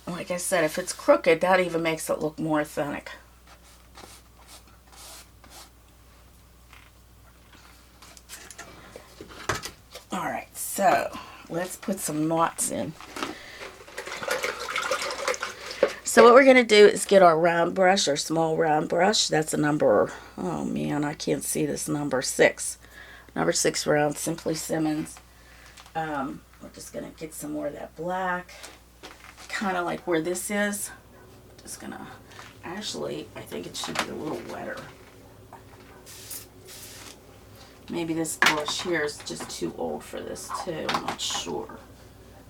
Like I said, if it's crooked, that even makes it look more authentic. Alright, so let's put some knots in. So what we're going to do is get our round brush, our small round brush. That's a number, oh man, I can't see this, number 6. Number 6 round, Simply Simmons. We're just going to get some more of that black. Kind of like where this is. Just gonna, actually, I think it should be a little wetter. Maybe this brush here is just too old for this too. I'm not sure.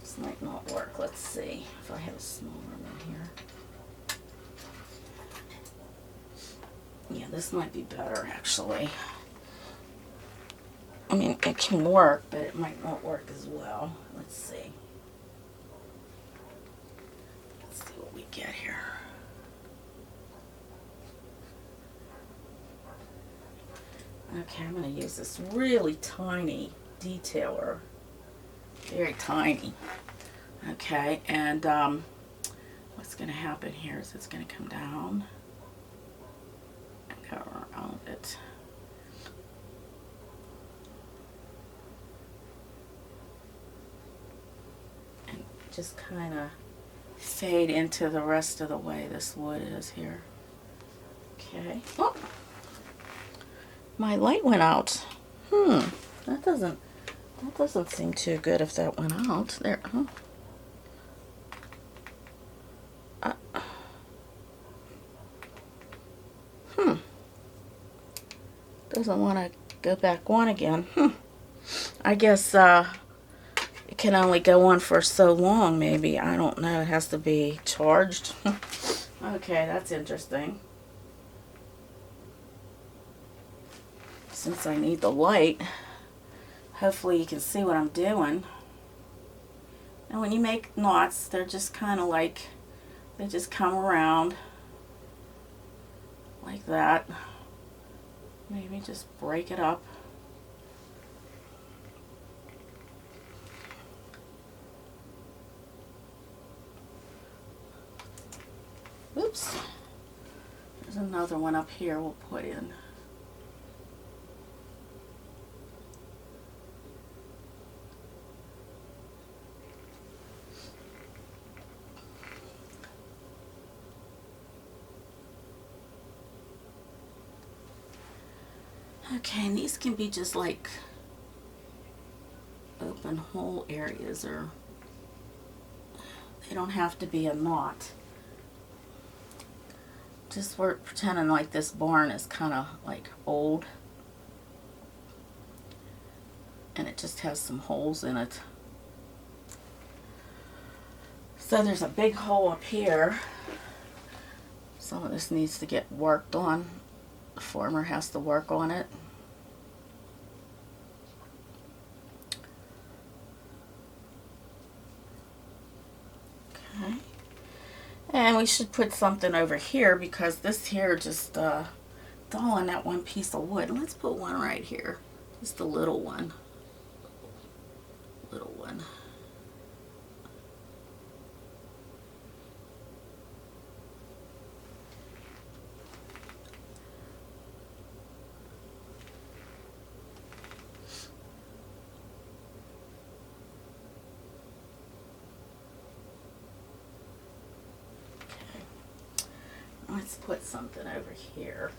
This might not work. Let's see if I have a smaller one here. Yeah, this might be better actually. I mean, it can work, but it might not work as well. Let's see. What we get here. Okay, I'm going to use this really tiny detailer. Very tiny. Okay, and what's going to happen here is it's going to come down and go around it. And just kind of fade into the rest of the way this wood is here. Okay. Oh, my light went out. That doesn't seem too good if that went out. There. Doesn't want to go back on again. I guess it can only go on for so long, maybe. I don't know. It has to be charged. Okay, that's interesting. Since I need the light, hopefully you can see what I'm doing. And when you make knots, they're just kind of like, they just come around like that. Maybe just break it up. Oops. There's another one up here we'll put in. Okay, and these can be just like open hole areas, or they don't have to be a knot. Just we're pretending like this barn is kind of like old, and it just has some holes in it. So there's a big hole up here. Some of this needs to get worked on. The former has to work on it. Okay. And we should put something over here because this here just fell on that one piece of wood. Let's put one right here. Just a little one. Little one. Let's put something over here.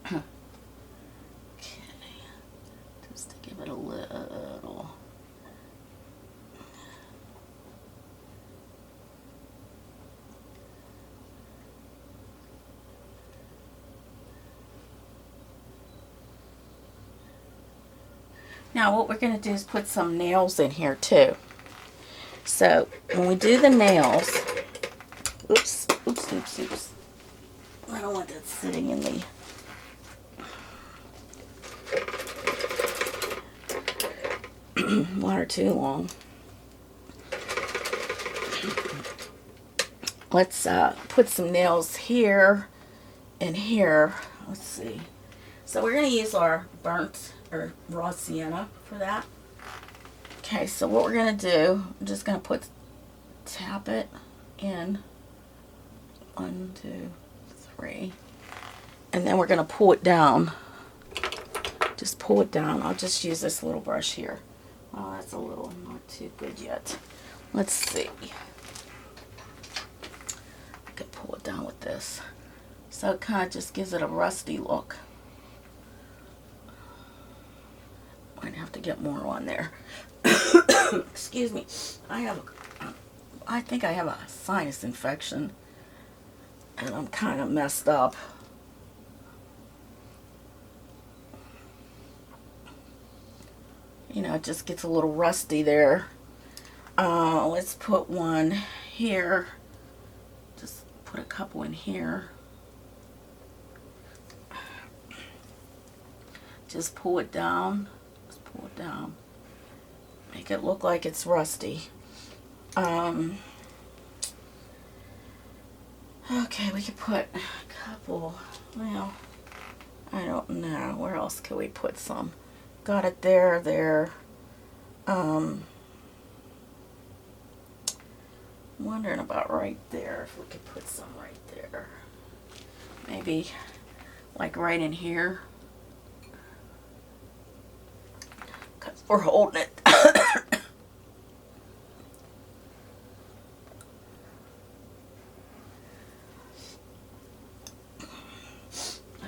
Okay, just to give it a little. Now what we're going to do is put some nails in here too. So when we do the nails, oops. I don't want that sitting in the water too long. Let's put some nails here and here. Let's see. So we're going to use our burnt or raw sienna for that. Okay, so what we're going to do, I'm just going to tap it in. 1, 2, 3. And then we're going to pull it down. Just pull it down. I'll just use this little brush here. Oh, that's a little not too good yet. Let's see. I could pull it down with this. So it kind of just gives it a rusty look. Might have to get more on there. Excuse me. I think I have a sinus infection. And I'm kind of messed up. You know, it just gets a little rusty there. Let's put one here. Just put a couple in here. Just pull it down. Just pull it down. Make it look like it's rusty. Okay, we could put a couple, well, I don't know, where else could we put some? Got it there. Wondering about right there, if we could put some right there. Maybe like right in here. Because we're holding it.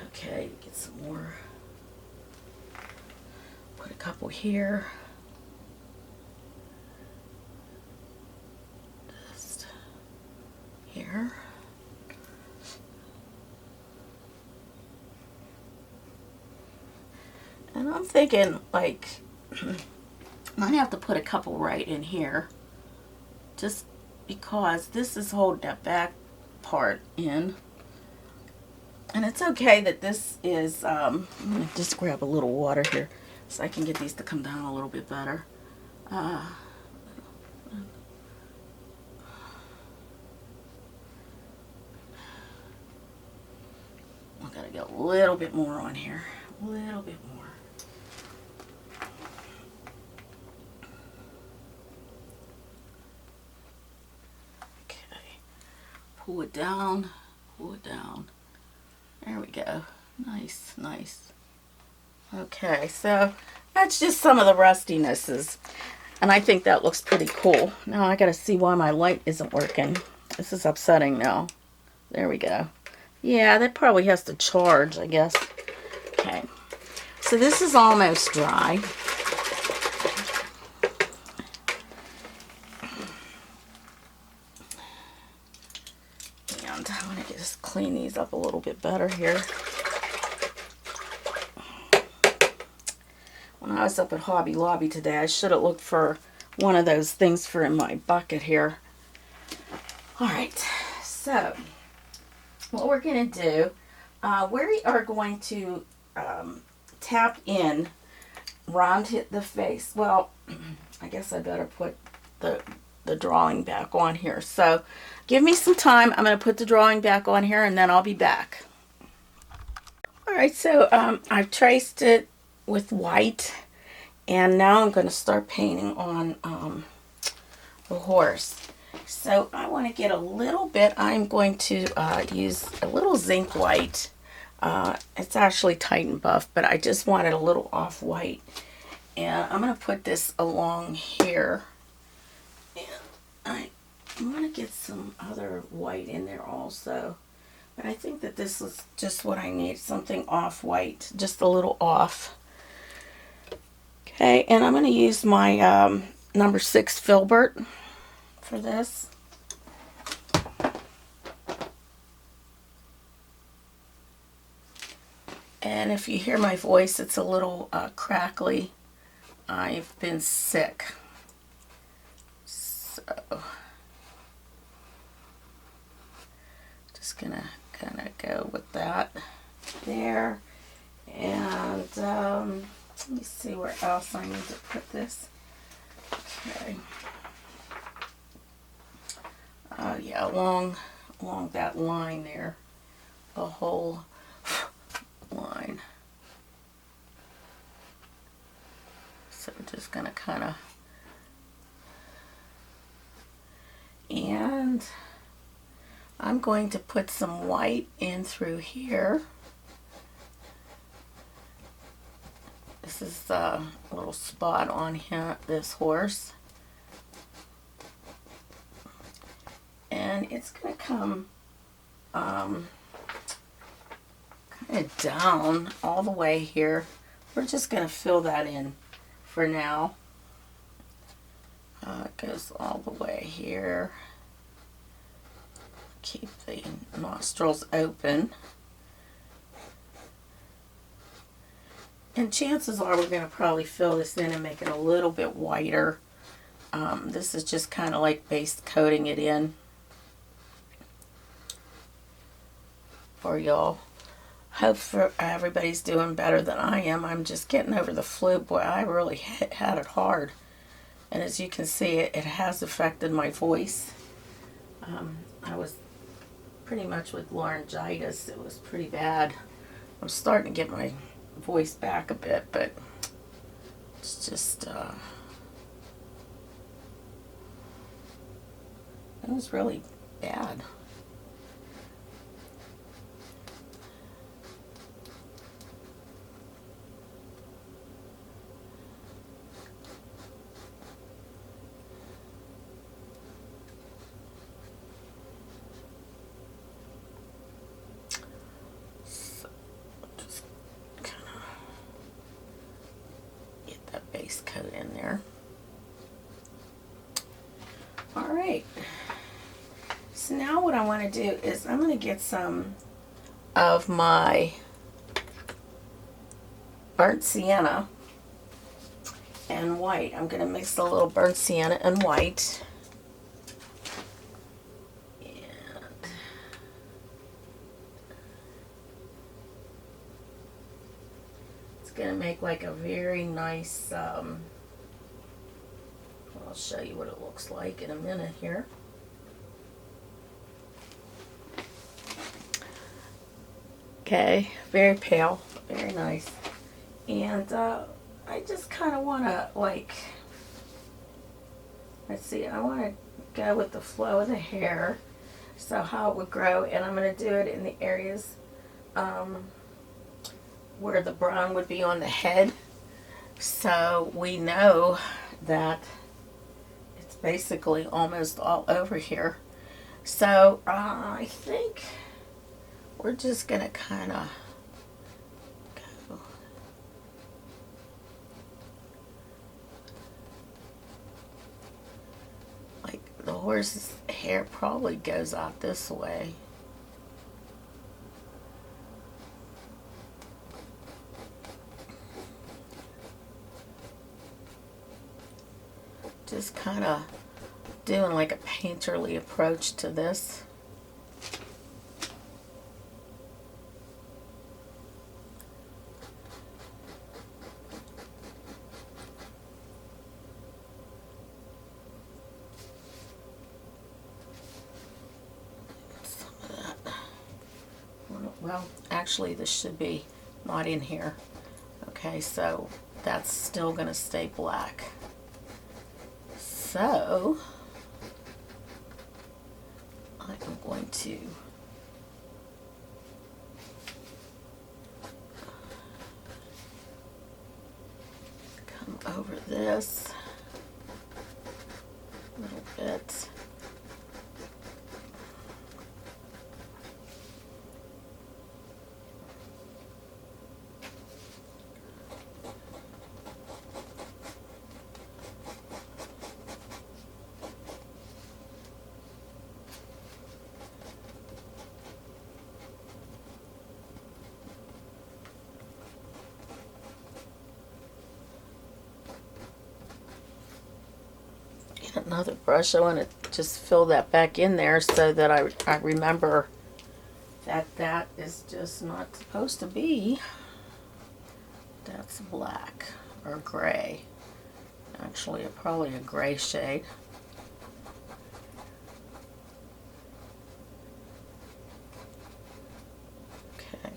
Okay, get some more. Put a couple here. Just here. And I'm thinking, like, I might have to put a couple right in here. Just because this is holding that back part in. And it's okay that this is, I'm going to just grab a little water here so I can get these to come down a little bit better. I got to get a little bit more on here. A little bit more. Okay. Pull it down. Pull it down. There we go. Nice, nice. Okay, so that's just some of the rustinesses. And I think that looks pretty cool. Now I gotta see why my light isn't working. This is upsetting now. There we go. Yeah, that probably has to charge, I guess. Okay. So this is almost dry. clean these up a little bit better here. When I was up at Hobby Lobby today, I should have looked for one of those things for in my bucket here. Alright, so what we're going to do, we are going to tap in round the face. Well, I guess I better put the drawing back on here. So give me some time. I'm going to put the drawing back on here and then I'll be back. Alright, so I've traced it with white, and now I'm going to start painting on the horse. So I want to get a little bit, I'm going to use a little zinc white. It's actually Titan Buff, but I just wanted a little off-white. And I'm going to put this along here. And I'm going to get some other white in there also. But I think that this is just what I need, something off-white, just a little off. Okay, and I'm going to use my number 6 filbert for this. And if you hear my voice, it's a little crackly. I've been sick. So, just going to kind of go with that there. And let me see where else I need to put this. Okay. Yeah, along that line there, the whole line. So I'm just going to kind of, and I'm going to put some white in through here. This is a little spot on here, this horse. And it's going to come kind of down all the way here. We're just going to fill that in for now. It goes all the way here. Keep the nostrils open. And chances are we're going to probably fill this in and make it a little bit whiter. This is just kind of like base coating it in for y'all. Hope for everybody's doing better than I am. I'm just getting over the flu. Boy, I really had it hard. And as you can see, it has affected my voice. I was pretty much with laryngitis. It was pretty bad. I'm starting to get my voice back a bit, but it's just it was really bad. Base coat in there. Alright, so now what I want to do is I'm going to get some of my burnt sienna and white. I'm going to mix a little burnt sienna and white. Going to make like a very nice, I'll show you what it looks like in a minute here. Okay, very pale, very nice. And I just kind of want to like, let's see, I want to go with the flow of the hair, so how it would grow, and I'm going to do it in the areas where the brown would be on the head, so we know that it's basically almost all over here. So I think we're just gonna kind of go like the horse's hair probably goes out this way. just kind of doing like a painterly approach to this. Some of that. Well, actually this should be not in here. Okay, so that's still going to stay black. So I'm going to come over this a little bit. Another brush. I want to just fill that back in there so that I remember that that is just not supposed to be. That's black or gray. Actually, probably a gray shade. Okay,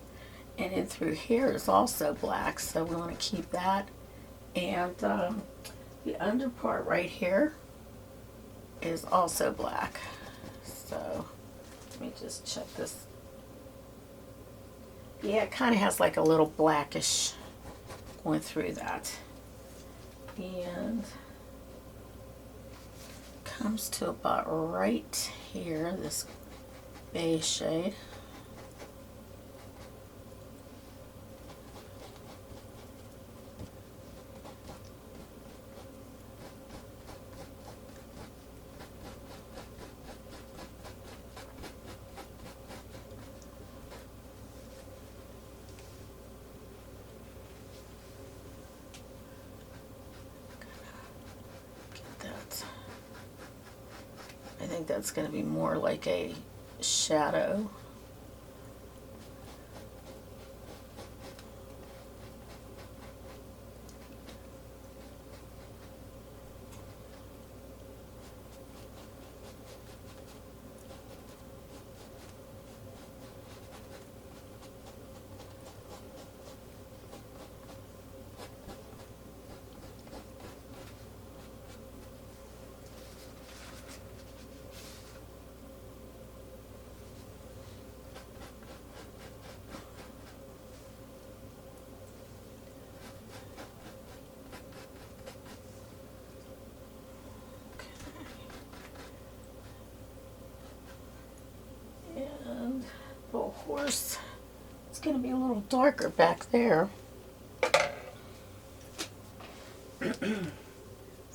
and in through here is also black, so we want to keep that. And the under part right here is also black. So let me just check this. Yeah, it kind of has like a little blackish going through that. And comes to about right here, this beige shade. I think that's going to be more like a shadow. The horse, it's going to be a little darker back there. So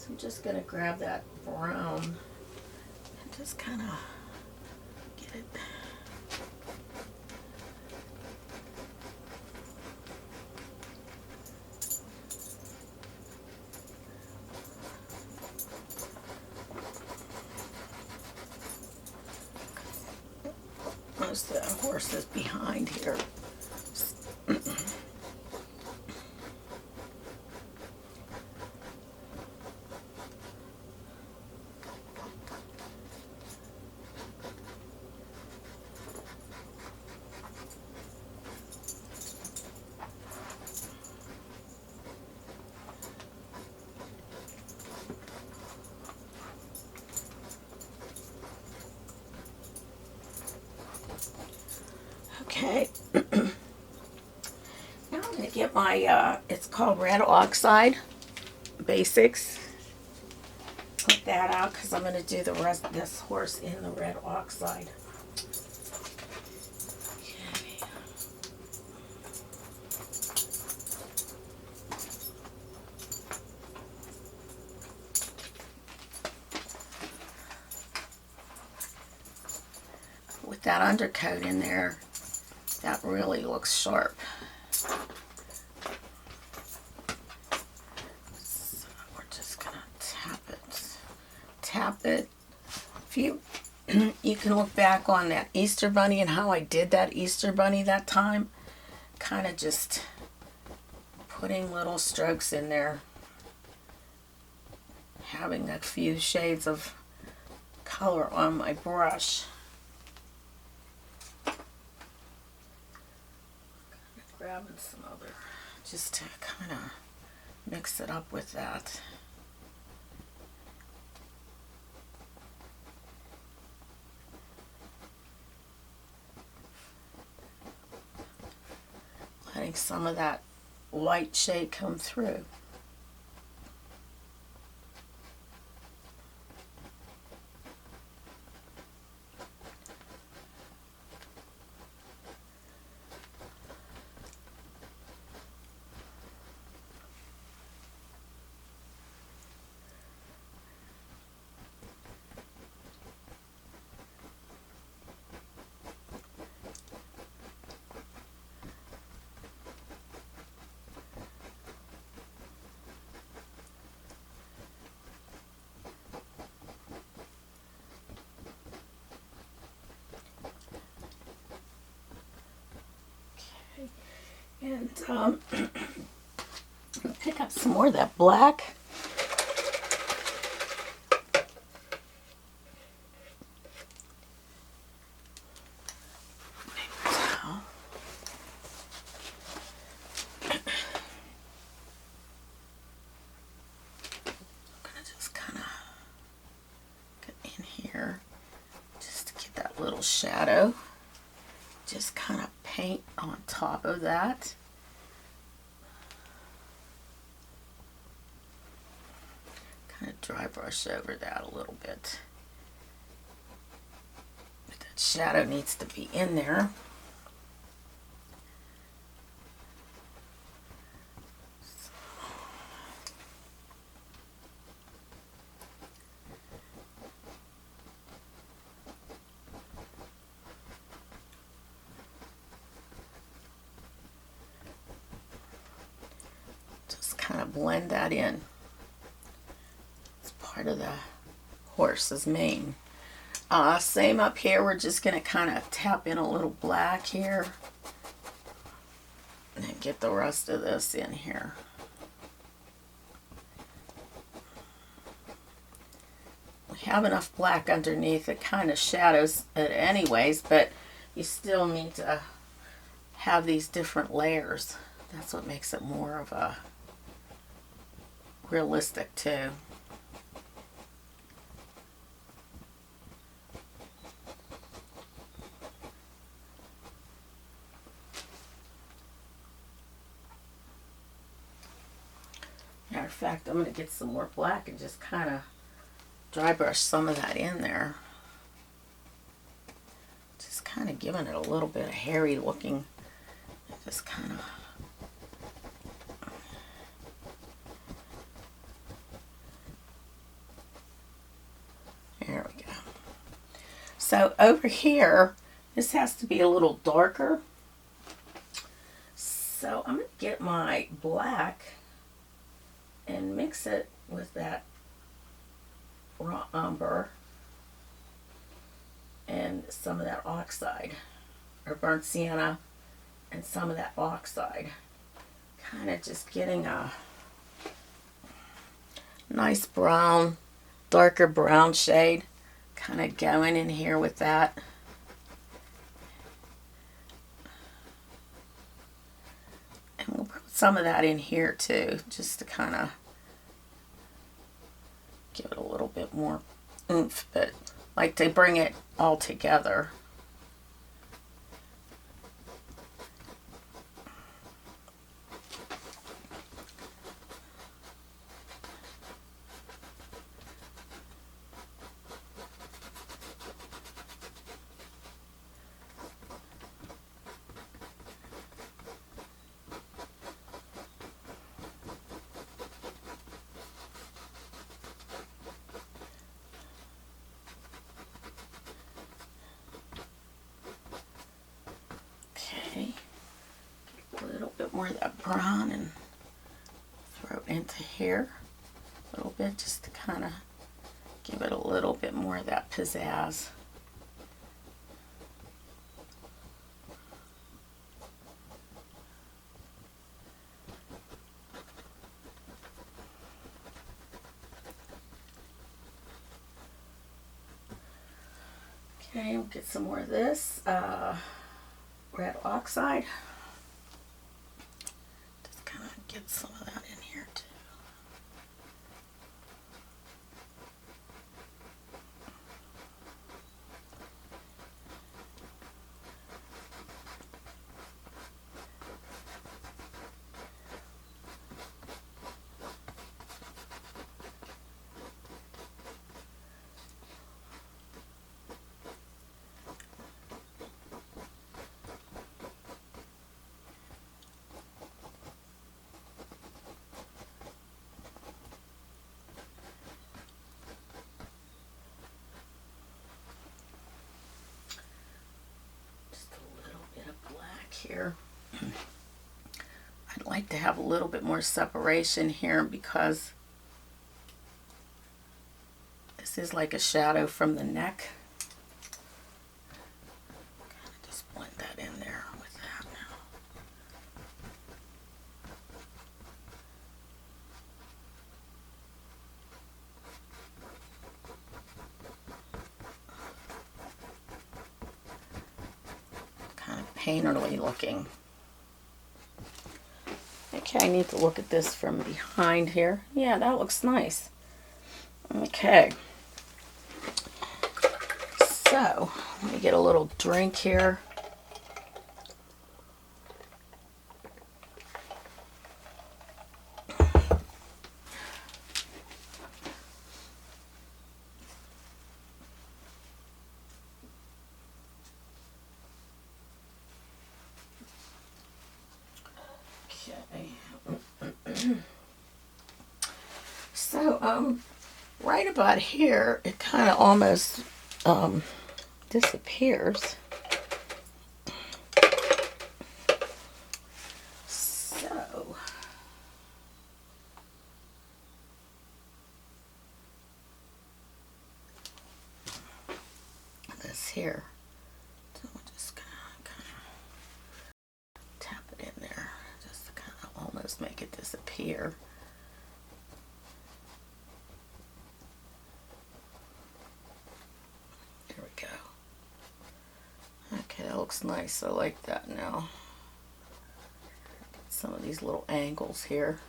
I'm just going to grab that brown and just kind of get it. Most of the horse is behind here. Okay, now I'm going to get my, it's called Red Oxide Basics. Put that out because I'm going to do the rest of this horse in the red oxide. Okay. With that undercoat in there, that really looks sharp. So we're just going to tap it. tap it. If you you can look back on that Easter bunny and how I did that Easter bunny that time. Kind of just putting little strokes in there. Having a few shades of color on my brush. Grabbing some other, just to kind of mix it up with that. Letting some of that white shade come through. And pick up some more of that black. I'm gonna just kind of get in here just to get that little shadow. Just kind of paint on top of that. Kind of dry brush over that a little bit. But that shadow needs to be in there. Kind of blend that in. It's part of the horse's mane. Same up here. We're just going to kind of tap in a little black here. And then get the rest of this in here. We have enough black underneath. It kind of shadows it anyways, but you still need to have these different layers. That's what makes it more of a realistic too. Matter of fact, I'm going to get some more black and just kind of dry brush some of that in there. Just kind of giving it a little bit of hairy looking. Just kind of there we go. So over here, this has to be a little darker. So I'm going to get my black and mix it with that raw umber and some of that oxide, or burnt sienna, and some of that oxide. Kind of just getting a nice brown, darker brown shade, kind of going in here with that. And we'll put some of that in here too, just to kind of give it a little bit more oomph, but like to bring it all together. A little bit more of that brown and throw it into here a little bit, just to kind of Give it a little bit more of that pizzazz. Okay, we'll get some more of this red oxide. Just kind of get some of that in here too. Here. I'd like to have a little bit more separation here because this is like a shadow from the neck. Kind of just blend that in there with that now. Painterly looking. Okay, I need to look at this from behind here. Yeah, that looks nice. Okay. So, let me get a little drink here. So, right about here, it kind of almost disappears. So, this here, so we're just gonna kind of tap it in there, just to kind of almost make it disappear. Looks nice. I like that now. Get some of these little angles here.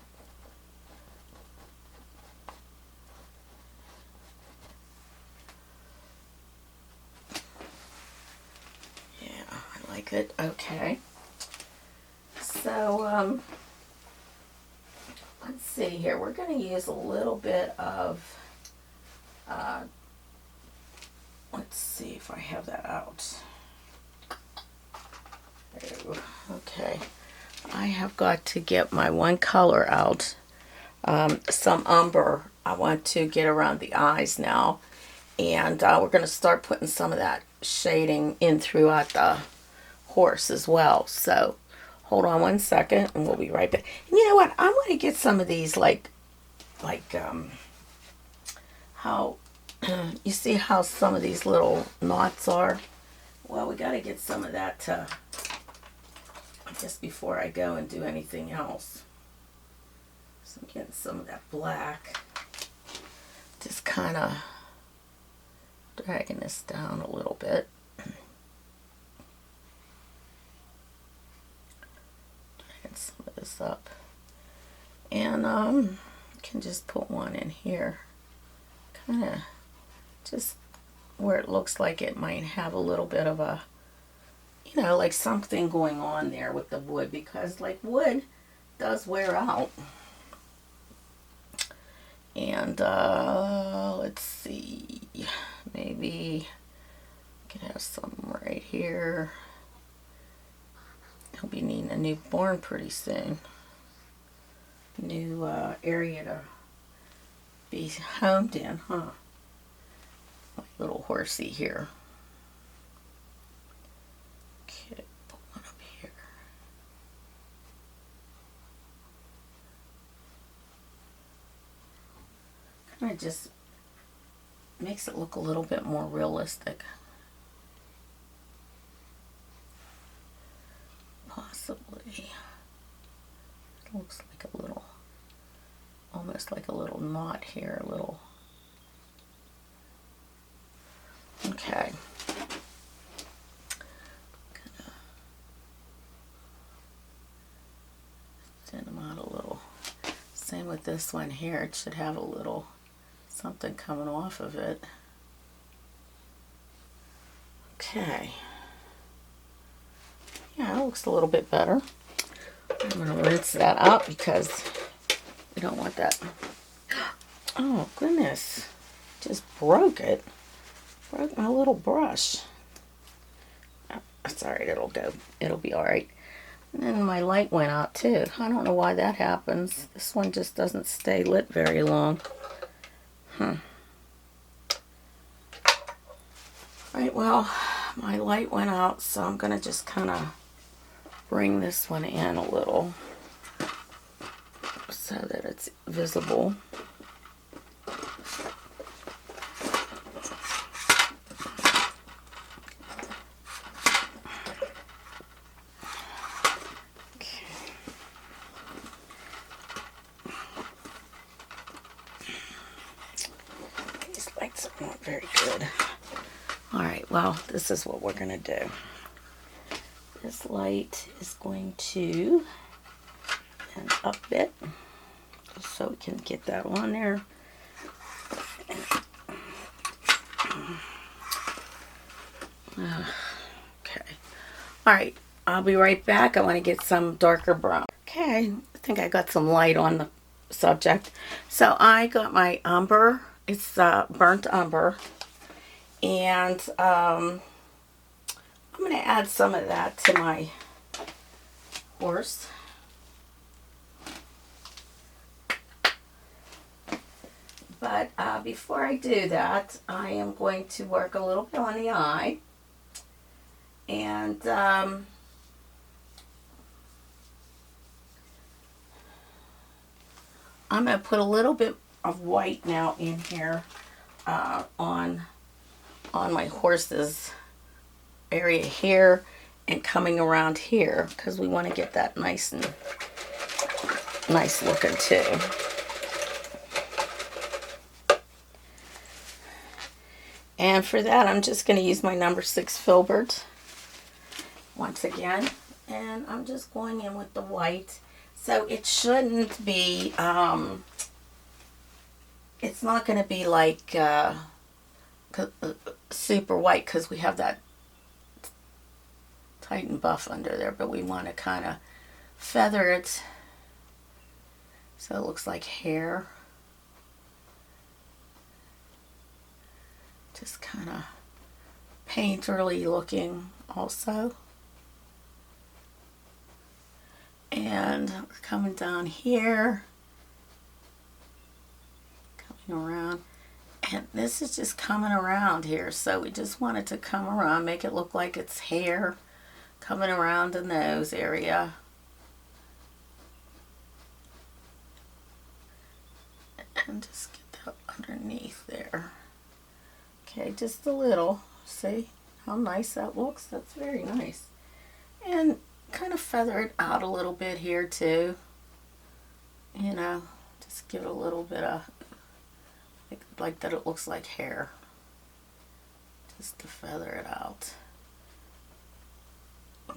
Yeah, I like it. Okay. So, let's see here. We're going to use a little bit of, let's see if I have that out. Okay, I have got to get my one color out, some umber. I want to get around the eyes now, and we're going to start putting some of that shading in throughout the horse as well. So hold on one second and we'll be right back. And you know what, I'm going to get some of these like how you see how some of these little knots are. Well, we got to get some of that just before I go and do anything else. So I'm getting some of that black, just kind of dragging this down a little bit. Dragging some of this up. And can just put one in here. Kind of just where it looks like it might have a little bit of a, you know, like something going on there with the wood, because like wood does wear out. And let's see, maybe I can have some right here. I'll be needing a new barn pretty soon. New area to be homed in, huh? My little horsey here. Okay, put one up here. Kind of just makes it look a little bit more realistic. Possibly. It looks like a little, almost like a little knot here, a little. Okay. Thin them out a little. Same with this one here. It should have a little something coming off of it. Okay. Yeah, it looks a little bit better. I'm going to rinse that out because we don't want that. Oh, goodness. Just broke it. Broke my little brush. Oh, it's alright, it'll go. It'll be alright. And then my light went out too. I don't know why that happens. This one just doesn't stay lit very long. Right, well, my light went out, so I'm going to just kind of bring this one in a little so that it's visible. These lights are not very good. Alright, well, this is what we're going to do. This light is going to end up it so we can get that on there. Okay. Alright, I'll be right back. I want to get some darker brown. Okay, I think I got some light on the subject. So I got my umber. It's burnt umber. And I'm going to add some of that to my horse. But before I do that, I am going to work a little bit on the eye. And I'm going to put a little bit of white now in here on my horse's area here and coming around here because we want to get that nice and nice looking too. And for that, I'm just going to use my number 6 filbert once again, and I'm just going in with the white. So it shouldn't be it's not going to be like super white because we have that tight and buff under there, but we want to kind of feather it so it looks like hair. Just kind of painterly looking also. And we're coming down here, coming around. And this is just coming around here, so we just want it to come around, make it look like it's hair coming around the nose area. And just get that underneath there. Okay, just a little. See how nice that looks? That's very nice. And kind of feather it out a little bit here too. You know, just give it a little bit of like that it looks like hair. Just to feather it out.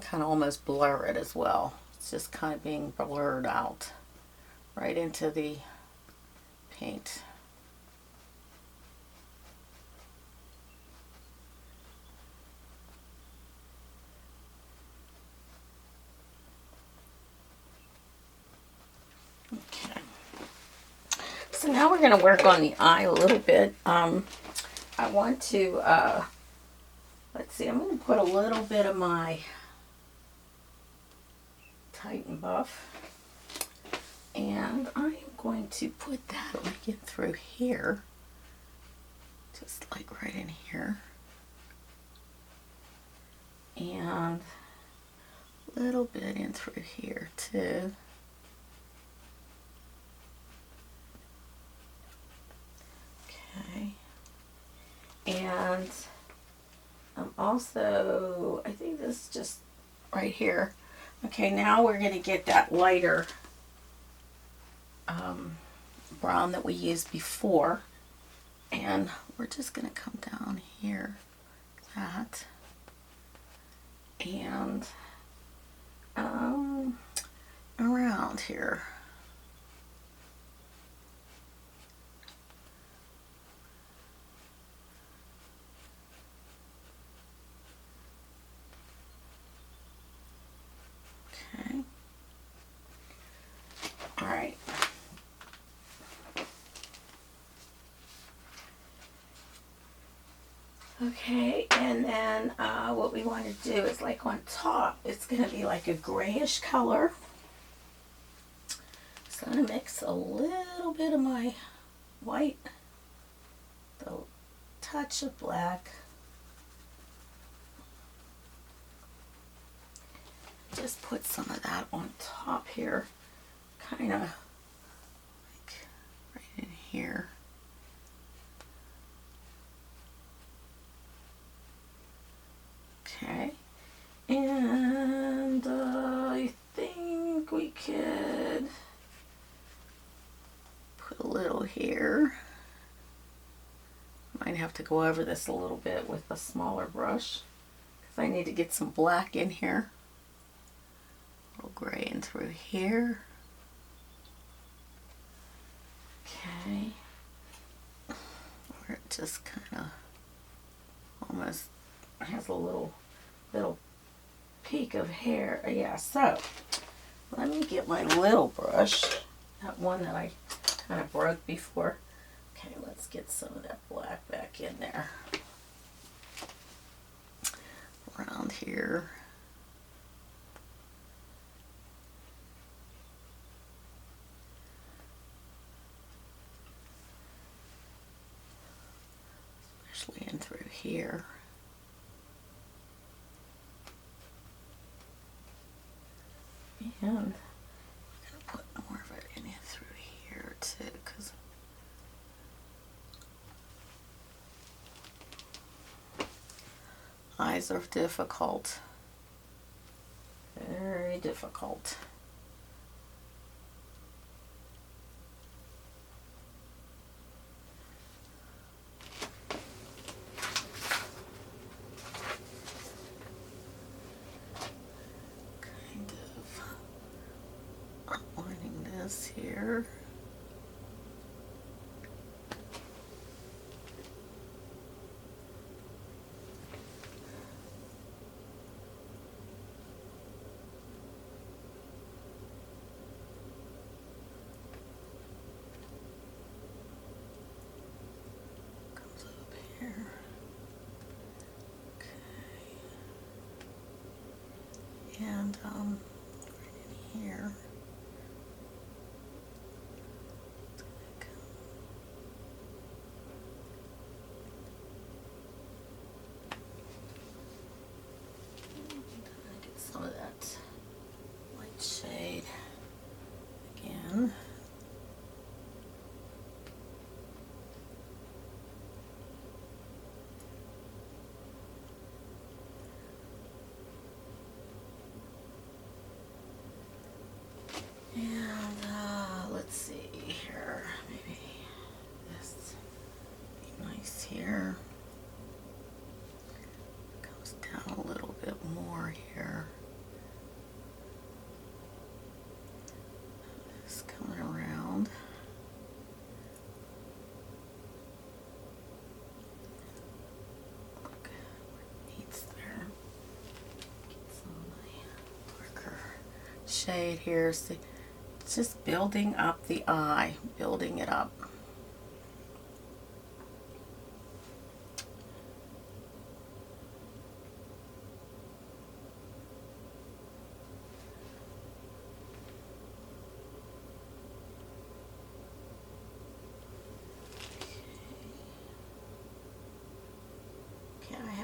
Kind of almost blur it as well. It's just kind of being blurred out right into the paint. Okay. So now we're going to work on the eye a little bit. I want to, let's see, I'm going to put a little bit of my Titan Buff. And I'm going to put that like in through here. Just like right in here. And a little bit in through here too. Okay. And I'm also, I think this is just right here. Okay, now we're going to get that lighter brown that we used before. And we're just going to come down here, that, and around here. Okay. All right. Okay, and then what we want to do is, like, on top, it's going to be like a grayish color. So I'm going to mix a little bit of my white, the touch of black. Just put some of that on top here, kind of like right in here. Okay, and I think we could put a little here. Might have to go over this a little bit with a smaller brush because I need to get some black in here. A little gray in through here. Okay, where it just kind of almost has a little peak of hair. Yeah, so let me get my little brush, that one that I kind of broke before. Okay, let's get some of that black back in there. Around here. Especially in through here. And I'm going to put more of it in through here too, because eyes are difficult. Very difficult. Here. Comes up here. Okay. And right in here. Some of that light shade again. And let's see here, maybe this would be nice here. Goes down a little bit more here. Coming around. Look, where it meets there. Get some of my darker shade here. See, it's just building up the eye, building it up.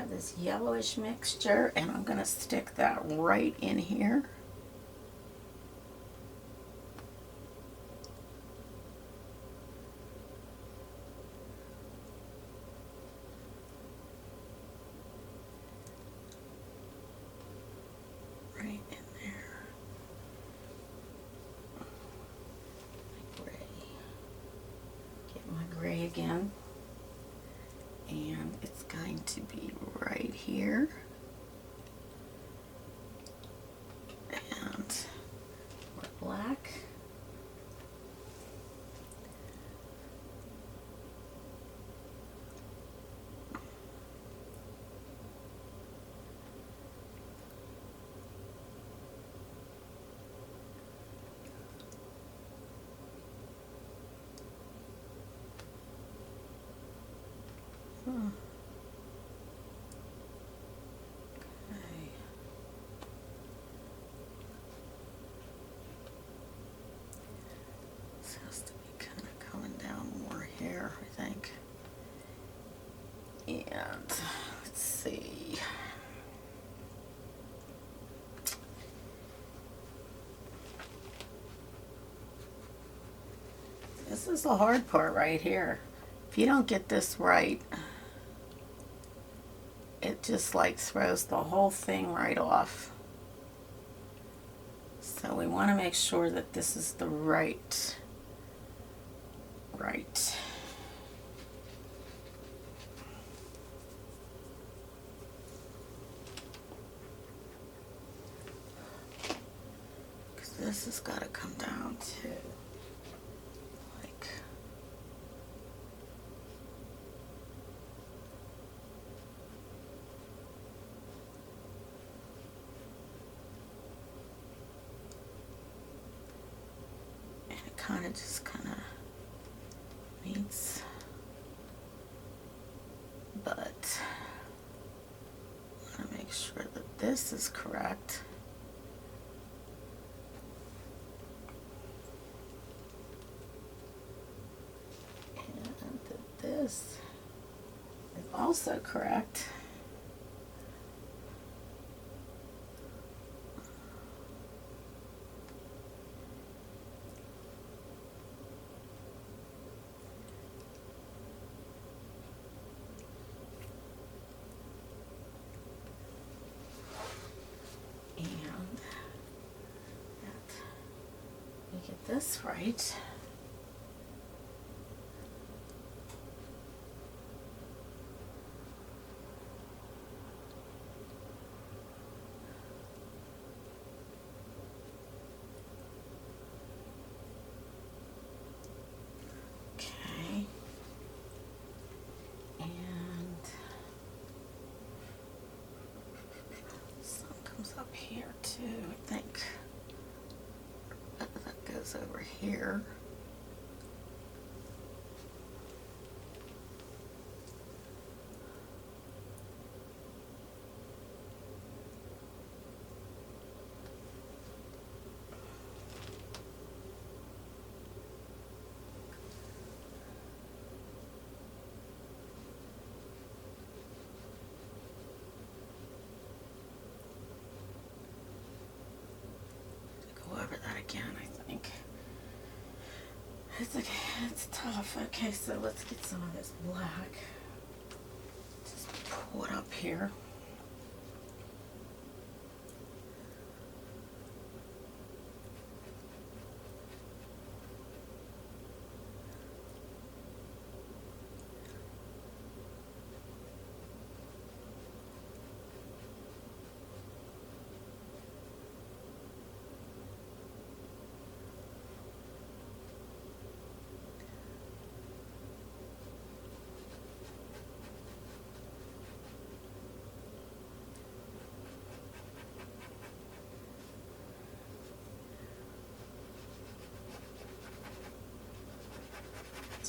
This yellowish mixture, and I'm going to stick that right in here. again. And it's going to be right here. And more black. Okay. This has to be kind of coming down more here, I think. And let's see. This is the hard part right here. If you don't get this right, it just like throws the whole thing right off. So we want to make sure that this is the right. Because this has got to come down too. Just kind of needs, but I want to make sure that this is correct. And that this is also correct. This right. Okay. And some comes up here too, I think. Over here. Go over that again, I think. It's okay, it's tough. Okay, so let's get some of this black. Just pull it up here.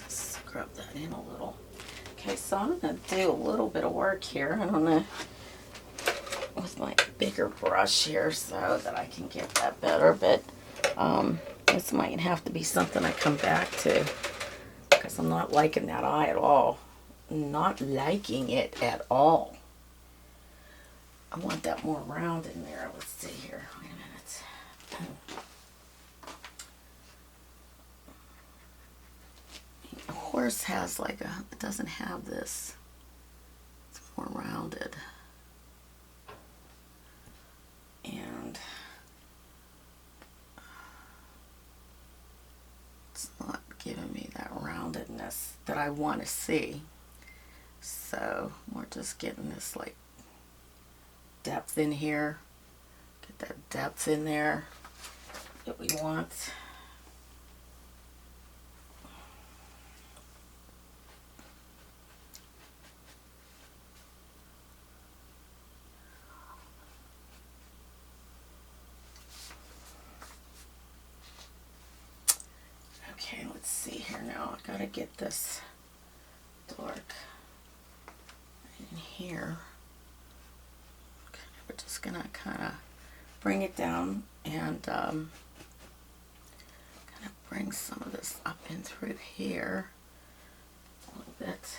Scrub that in a little. Okay, so I'm going to do a little bit of work here. I don't know, with my bigger brush here so that I can get that better, but this might have to be something I come back to because I'm not liking that eye at all. Not liking it at all. I want that more round in there. Let's see here. Wait a minute. A horse has like a, it doesn't have this. It's more rounded. And it's not giving me that rounded roundedness that I want to see. So we're just getting this like depth in here. Get that depth in there that we want. Okay, let's see here now. I gotta get this dark in here. Okay, we're just gonna kind of bring it down and kind of bring some of this up in through here a little bit.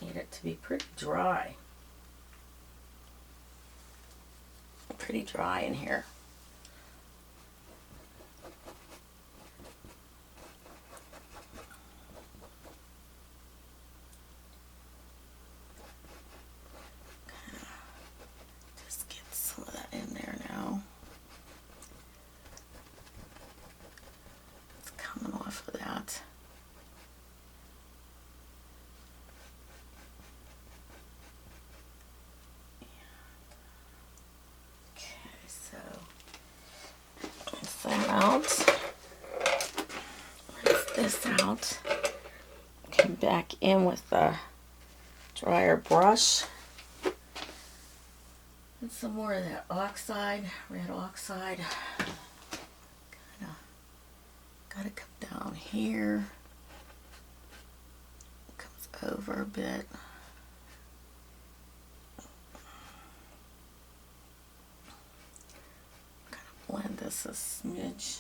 Need it to be pretty dry. Pretty dry in here. Out. Rinse this out. Come back in with the dryer brush. And some more of that oxide, red oxide. Kinda gotta come down here. Comes over a bit. Blend this a smidge.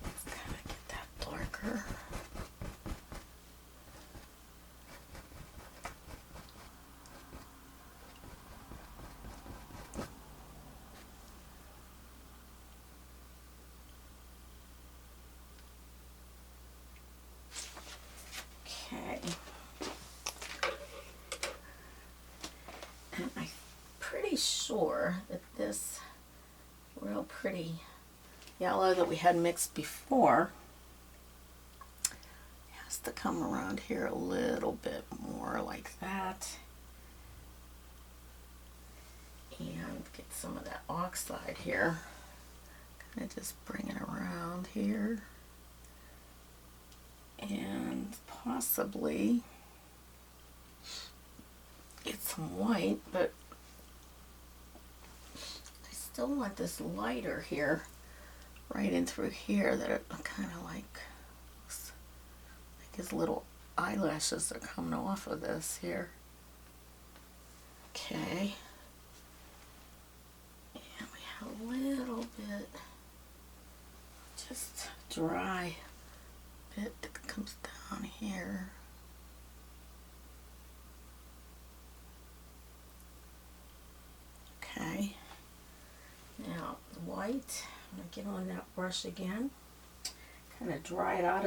Let's kind of get that darker. Okay, and I'm pretty sure that this real pretty yellow that we had mixed before has to come around here a little bit more like that, and get some of that oxide here, kind of just bring it around here. And possibly get some white, but I still want this lighter here, right in through here, that it kind of like looks like his little eyelashes are coming off of this here. Okay. And we have a little bit just dry bit that comes down here. Okay, now the white, I'm going to get on that brush again, kind of dry it out